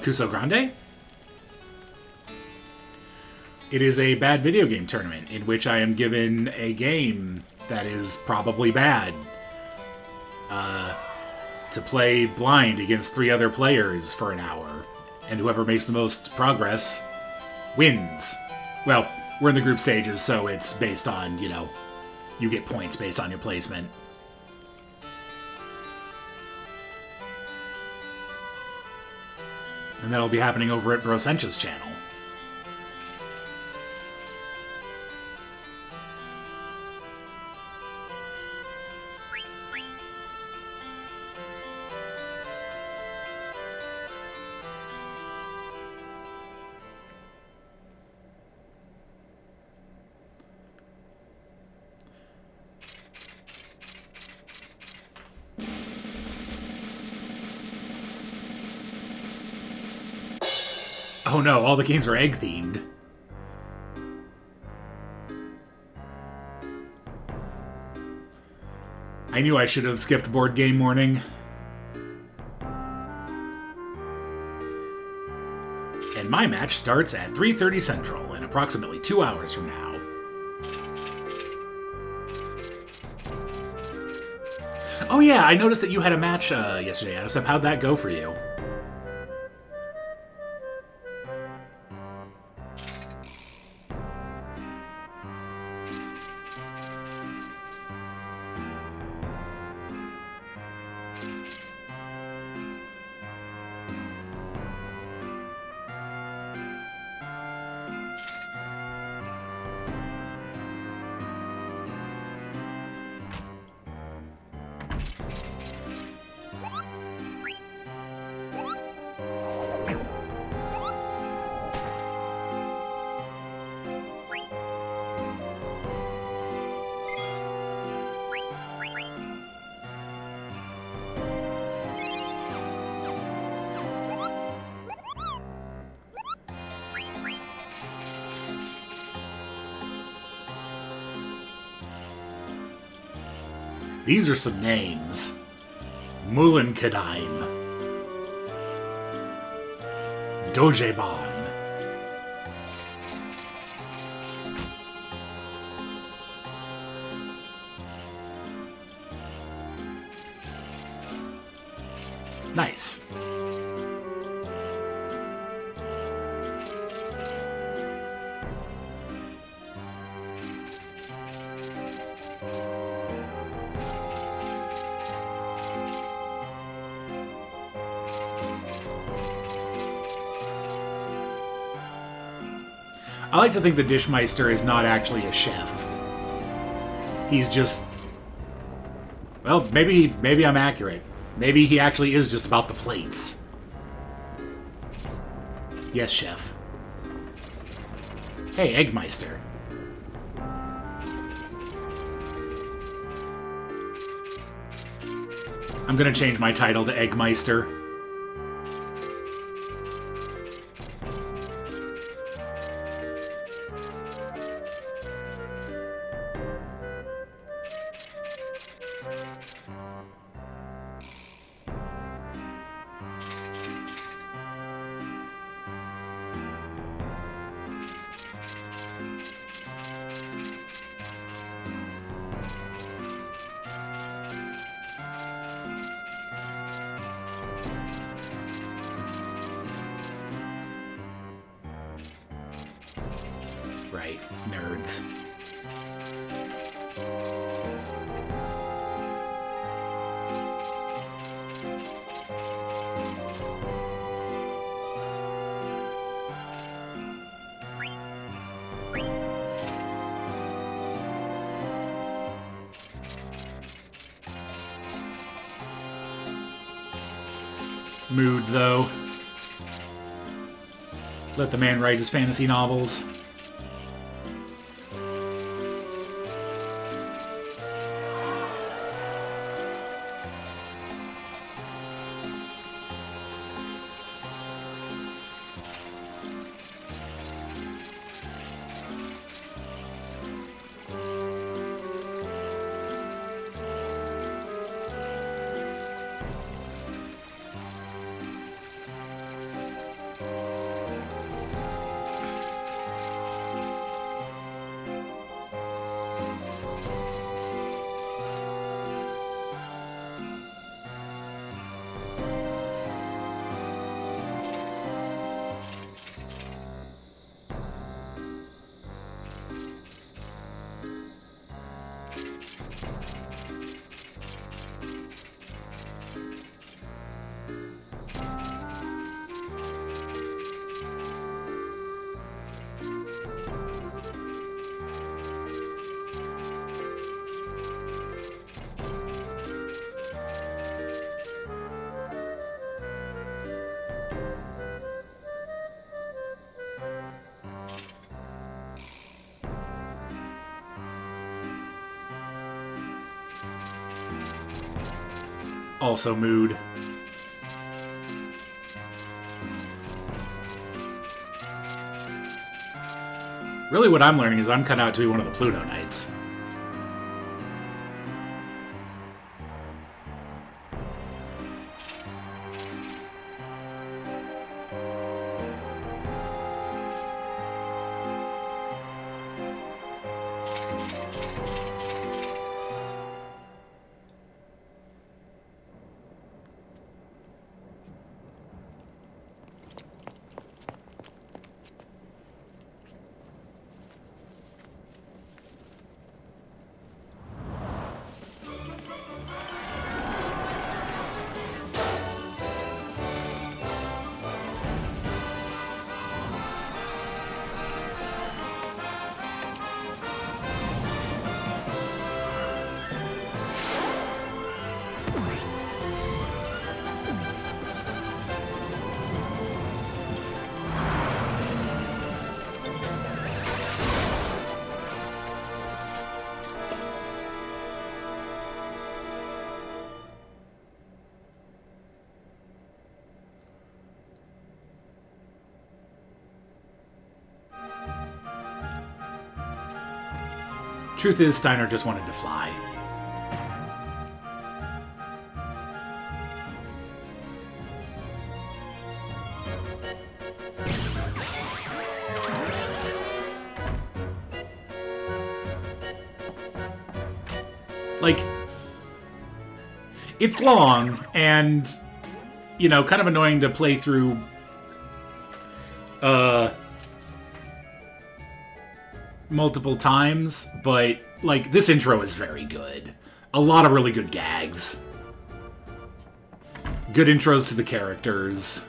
Kuso Grande? It is a bad video game tournament in which I am given a game that is probably bad. To play blind against 3 other players for an hour. And whoever makes the most progress wins. Well, we're in the group stages, so it's based on, you know, you get points based on your placement. And that'll be happening over at Brosencha's channel. Oh no, all the games are egg-themed. I knew I should have skipped board game morning. And my match starts at 3:30 Central in approximately 2 hours from now. Oh yeah, I noticed that you had a match yesterday, Adosep. How'd that go for you? These are some names. Mulenkadime. Dojeban. Nice. I like to think the Dishmeister is not actually a chef. He's just... Well, maybe I'm accurate. Maybe he actually is just about the plates. Yes, chef. Hey, Eggmeister. I'm gonna change my title to Eggmeister. Right, nerds. Mood, though. Let the man write his fantasy novels. Also mood. Really what I'm learning is I'm cut out to be one of the Pluto Knights. Truth is, Steiner just wanted to fly. like, it's long and, you know, kind of annoying to play through multiple times, but, like, this intro is very good. A lot of really good gags. Good intros to the characters.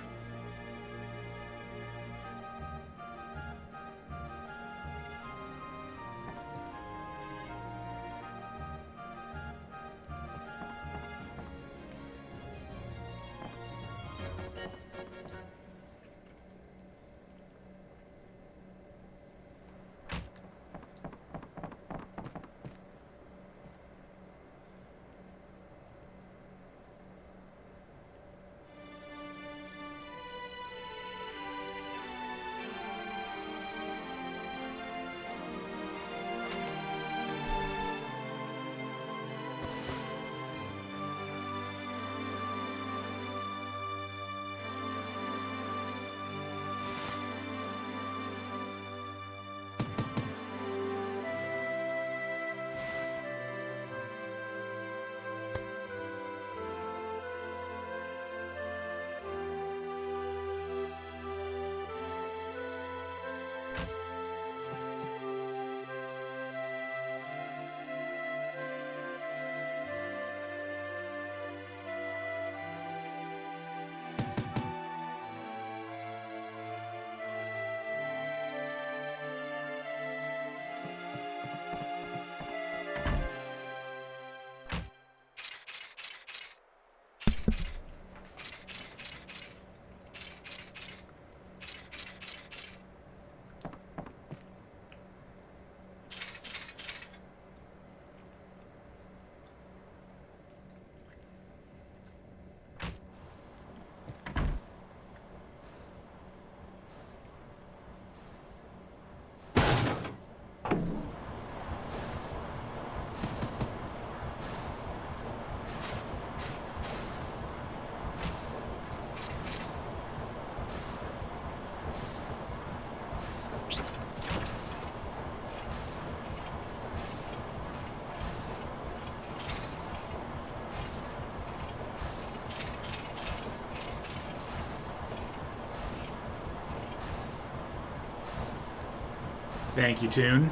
Thank you, Toon.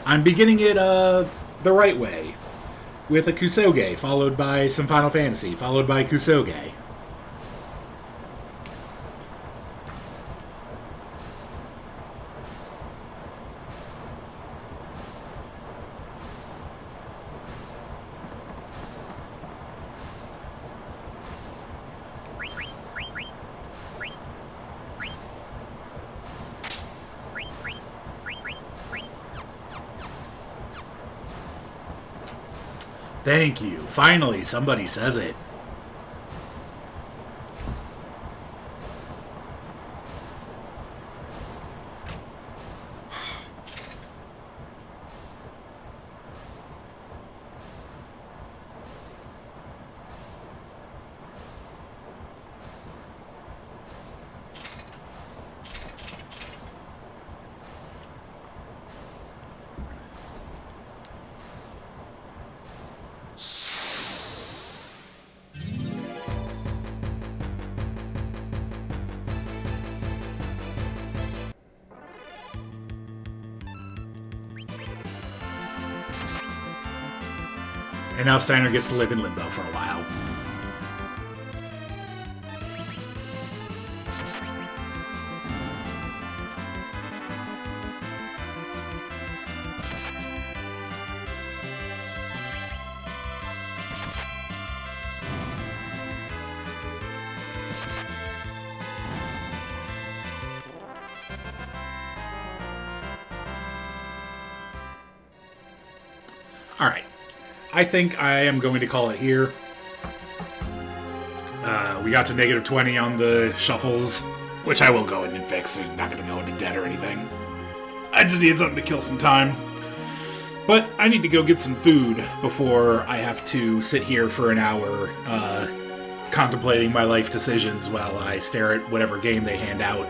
I'm beginning it the right way, with a Kusoge, followed by some Final Fantasy, followed by Kusoge. Thank you. Finally, somebody says it. And now Steiner gets to live in limbo for a while. Alright. I think I am going to call it here. We got to negative 20 on the shuffles, which I will go in and fix. So I'm not going to go into debt or anything. I just need something to kill some time. But I need to go get some food before I have to sit here for an hour contemplating my life decisions while I stare at whatever game they hand out.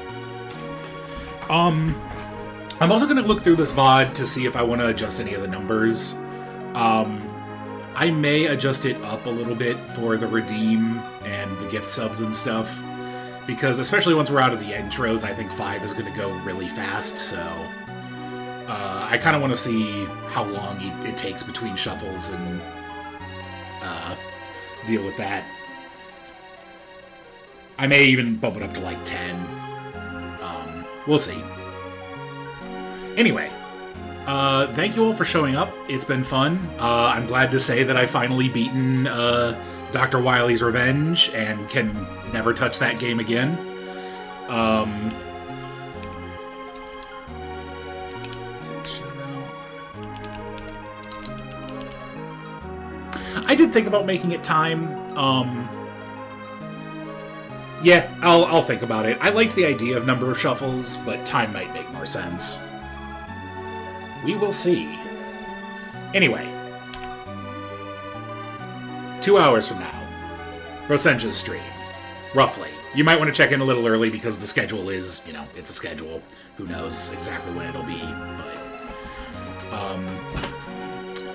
I'm also going to look through this VOD to see if I want to adjust any of the numbers. I may adjust it up a little bit for the redeem and the gift subs and stuff, because especially once we're out of the intros, I think 5 is going to go really fast, so I kind of want to see how long it takes between shuffles and deal with that. I may even bump it up to like 10. We'll see. Anyway, thank you all for showing up. It's been fun. I'm glad to say that I've finally beaten Dr. Wily's Revenge and can never touch that game again. I did think about making it time. Yeah, I'll think about it. I liked the idea of number of shuffles, but time might make more sense. We will see. Anyway. 2 hours from now. Rosenja's stream. Roughly. You might want to check in a little early because the schedule is, it's a schedule. Who knows exactly when it'll be, but...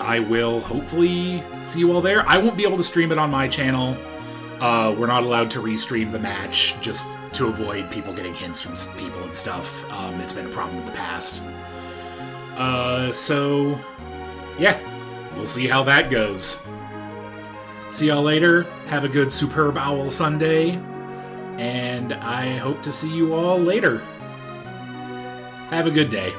I will hopefully see you all there. I won't be able to stream it on my channel. We're not allowed to restream the match just to avoid people getting hints from people and stuff. It's been a problem in the past. So, yeah, we'll see how that goes. See y'all later. Have a good Superb Owl Sunday. And I hope to see you all later. Have a good day.